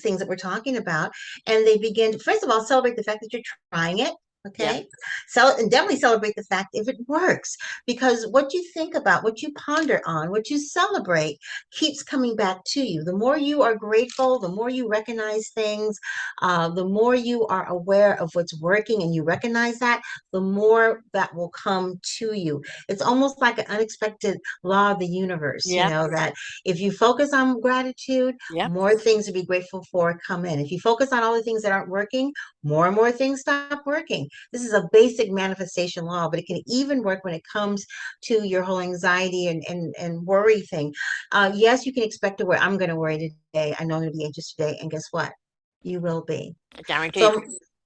things that we're talking about, and they begin to, first of all, celebrate the fact that you're trying it. Yeah. Okay. So, and definitely celebrate the fact if it works, because what you think about, what you ponder on, what you celebrate keeps coming back to you. The more you are grateful, the more you recognize things, the more you are aware of what's working and you recognize that, the more that will come to you. It's almost like an unexpected law of the universe, Yep. that if you focus on gratitude, Yep. more things to be grateful for come in. If you focus on all the things that aren't working, more and more things stop working. This is a basic manifestation law, but it can even work when it comes to your whole anxiety and worry thing. Yes, you can expect to worry. I'm going to worry today. I know I'm going to be anxious today. And guess what? You will be. Guaranteed. So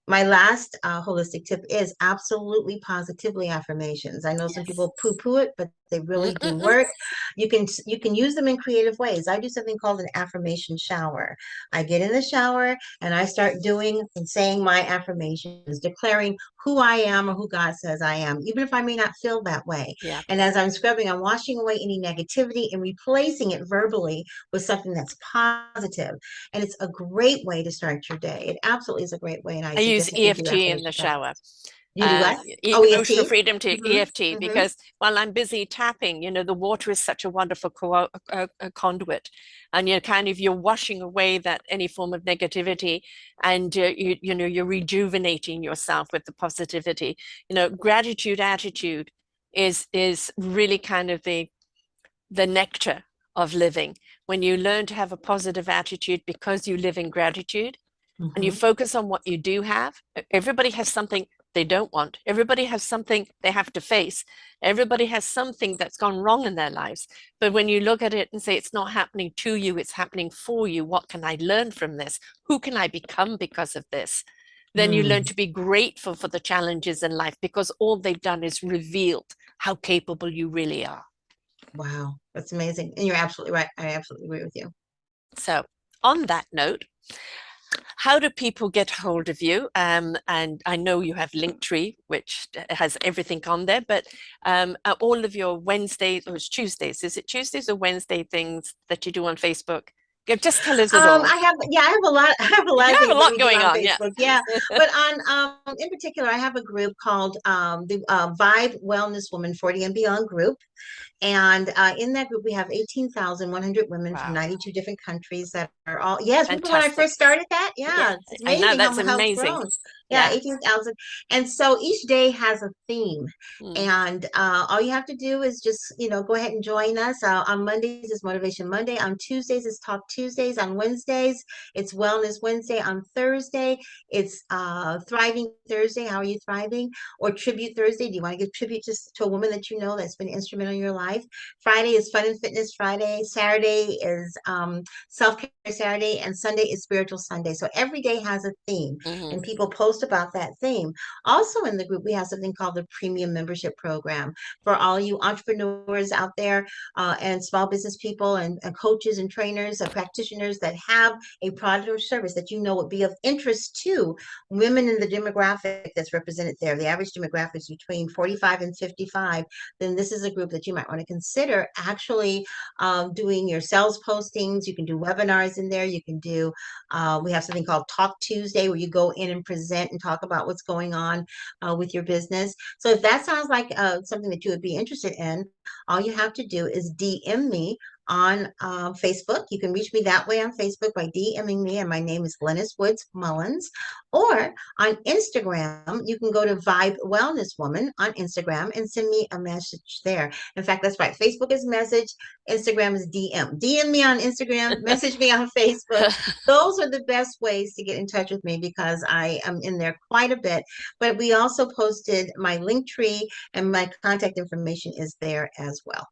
my last holistic tip is absolutely positively affirmations. I know some Yes. people poo-poo it, but they really do Mm-mm-mm. work. You can use them in creative ways. I do something called an affirmation shower. I get in the shower and I start doing and saying my affirmations, declaring who I am or who God says I am, even if I may not feel that way. Yep. And as I'm scrubbing, I'm washing away any negativity and replacing it verbally with something that's positive. And it's a great way to start your day. It absolutely is a great way. And I I use suggest that you do EFT in affirmation the shower. showers. You do what? Oh, Emotional EFT? freedom to Mm-hmm. EFT, Mm-hmm. because while I'm busy tapping, the water is such a wonderful conduit, and you're washing away that any form of negativity, and you're rejuvenating yourself with the positivity. Gratitude attitude is really kind of the nectar of living. When you learn to have a positive attitude because you live in gratitude and you Mm-hmm. focus on what you do have. Everybody has something they don't want. Everybody has something they have to face. Everybody has something that's gone wrong in their lives. But when you look at it and say, it's not happening to you, it's happening for you. What can I learn from this? Who can I become because of this? Then you learn Mm. to be grateful for the challenges in life, because all they've done is revealed how capable you really are. Wow. That's amazing. And you're absolutely right. I absolutely agree with you. So, on that note, How do people get hold of you? And I know you have Linktree, which has everything on there, but all of your Wednesdays, or it's Tuesdays, is it Tuesdays or Wednesday things that you do on Facebook? Just tell us it all. I have, yeah, I have a lot, I have a lot You of have things a that lot we do going on on, yeah. Facebook. Yeah. But in particular, I have a group called the Vibe Wellness Woman 40 and Beyond group. And in that group, we have 18,100 women from Wow, 92 different countries that are all, yes, remember when I fantastic. first started that? Yeah, Yeah, it's I know amazing that's how it's amazing. grown. Yeah, Yeah. 18,000. And so each day has a theme. Mm, And all you have to do is just, go ahead and join us. On Mondays is Motivation Monday. On Tuesdays is Talk Tuesdays. On Wednesdays, it's Wellness Wednesday. On Thursday, it's Thriving Thursday. How are you thriving? Or Tribute Thursday. Do you want to give tribute to a woman that you know that's been instrumental in your life? Friday is Fun and Fitness Friday. Saturday is Self-Care Saturday. And Sunday is Spiritual Sunday. So every day has a theme, hmm and people post about that theme. Also in the group, we have something called the Premium Membership Program for all you entrepreneurs out there, and small business people, and coaches and trainers and practitioners that have a product or service that you know would be of interest to women in the demographic that's represented there. The average demographic is between 45 and 55. Then this is a group that you might want to consider actually doing your sales postings. You can do webinars in there. You can do, we have something called Talk Tuesday where you go in and present and talk about what's going on with your business. So if that sounds like something that you would be interested in, all you have to do is DM me on Facebook. You can reach me that way on Facebook by DMing me, and my name is Lynnis Woods-Mullins. Or on Instagram, you can go to Vibe Wellness Woman on Instagram and send me a message there. In fact, that's right. Facebook is message, Instagram is DM. DM me on Instagram, message me on Facebook. Those are the best ways to get in touch with me because I am in there quite a bit. But we also posted my link tree, and my contact information is there as well.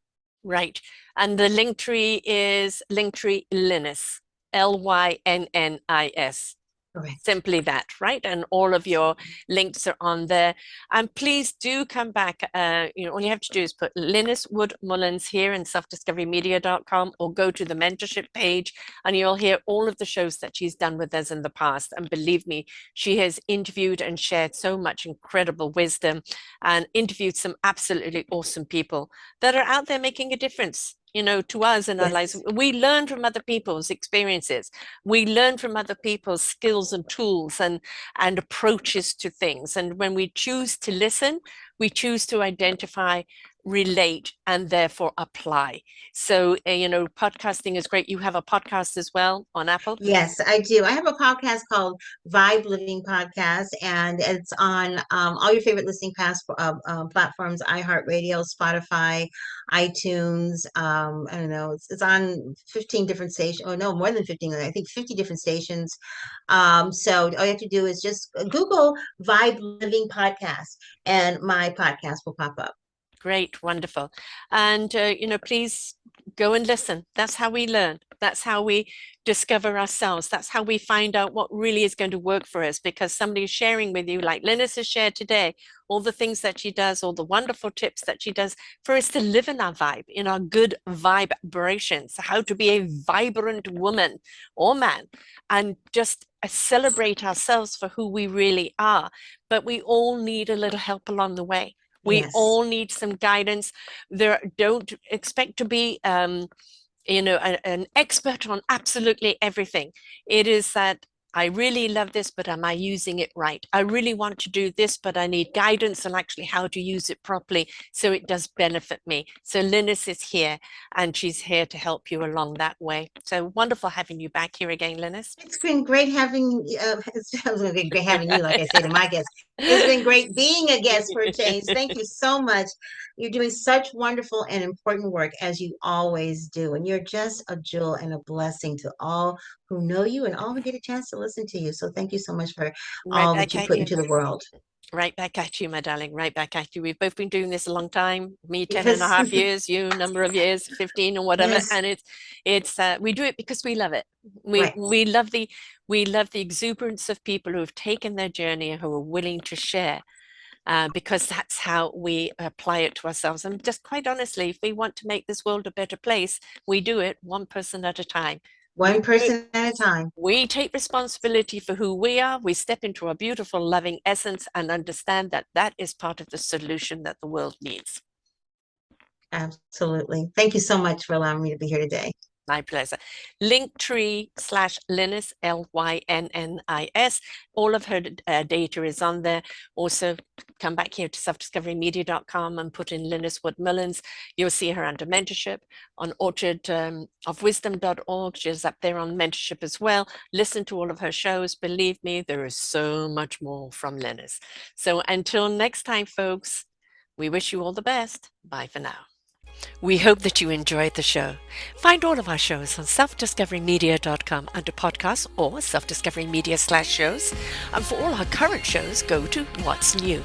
Right. And the link tree is Linktree Lynnis, Lynnis. Correct. Simply that, right? And all of your links are on there. And please do come back. All you have to do is put Lynnis Wood Mullins here in selfdiscoverymedia.com, or go to the mentorship page and you'll hear all of the shows that she's done with us in the past. And believe me, she has interviewed and shared so much incredible wisdom and interviewed some absolutely awesome people that are out there making a difference. To us in our lives. Yes. We learn from other people's experiences. We learn from other people's skills and tools and approaches to things. And when we choose to listen, we choose to identify, relate, and therefore apply. So, podcasting is great. You have a podcast as well on Apple. Yes, I do. I have a podcast called Vibe Living Podcast, and it's on all your favorite listening platforms: iHeartRadio, Spotify, iTunes. I don't know. It's on 15 different stations. Oh no, more than 15. I think 50 different stations. So all you have to do is just Google Vibe Living Podcast, and my podcast will pop up. Great, wonderful. And, please go and listen. That's how we learn. That's how we discover ourselves. That's how we find out what really is going to work for us, because somebody is sharing with you, like Lynnis has shared today, all the things that she does, all the wonderful tips that she does for us to live in our vibe, in our good vibrations, how to be a vibrant woman or man, and just celebrate ourselves for who we really are. But we all need a little help along the way. We Yes. all need some guidance. Don't expect to be, an expert on absolutely everything. It is that I really love this, but am I using it right? I really want to do this, but I need guidance on actually how to use it properly so it does benefit me. So Lynnis is here, and she's here to help you along that way. So wonderful having you back here again, Lynnis. It's been great having it's going to be great having you, like I say to my guests. It's been great being a guest for a change. Thank you so much. You're doing such wonderful and important work as you always do. And you're just a jewel and a blessing to all who know you and all who get a chance to listen to you. So thank you so much for Right all that back you at put you. into the world. Right back at you, my darling. Right back at you. We've both been doing this a long time. Me, 10 and a Yes. half years, you, number of years, 15 or whatever. Yes. And we do it because we love it. We, Right. we love the, we love the exuberance of people who have taken their journey and who are willing to share, because that's how we apply it to ourselves. And just quite honestly, if we want to make this world a better place, we do it one person at a time. One person at a time. We take responsibility for who we are. We step into our beautiful, loving essence and understand that that is part of the solution that the world needs. Absolutely. Thank you so much for allowing me to be here today. My pleasure. Linktree/Lynnis, Lynnis. All of her data is on there. Also, come back here to selfdiscoverymedia.com and put in Lynnis Woods-Mullins. You'll see her under mentorship on orchardofwisdom.org. She's up there on mentorship as well. Listen to all of her shows. Believe me, there is so much more from Lynnis. So until next time, folks, we wish you all the best. Bye for now. We hope that you enjoyed the show. Find all of our shows on selfdiscoverymedia.com under podcasts or selfdiscoverymedia/shows. And for all our current shows, go to What's New.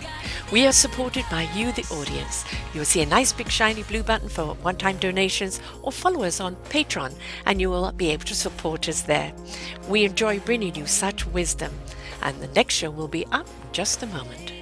We are supported by you, the audience. You'll see a nice big shiny blue button for one-time donations or follow us on Patreon and you will be able to support us there. We enjoy bringing you such wisdom. And the next show will be up in just a moment.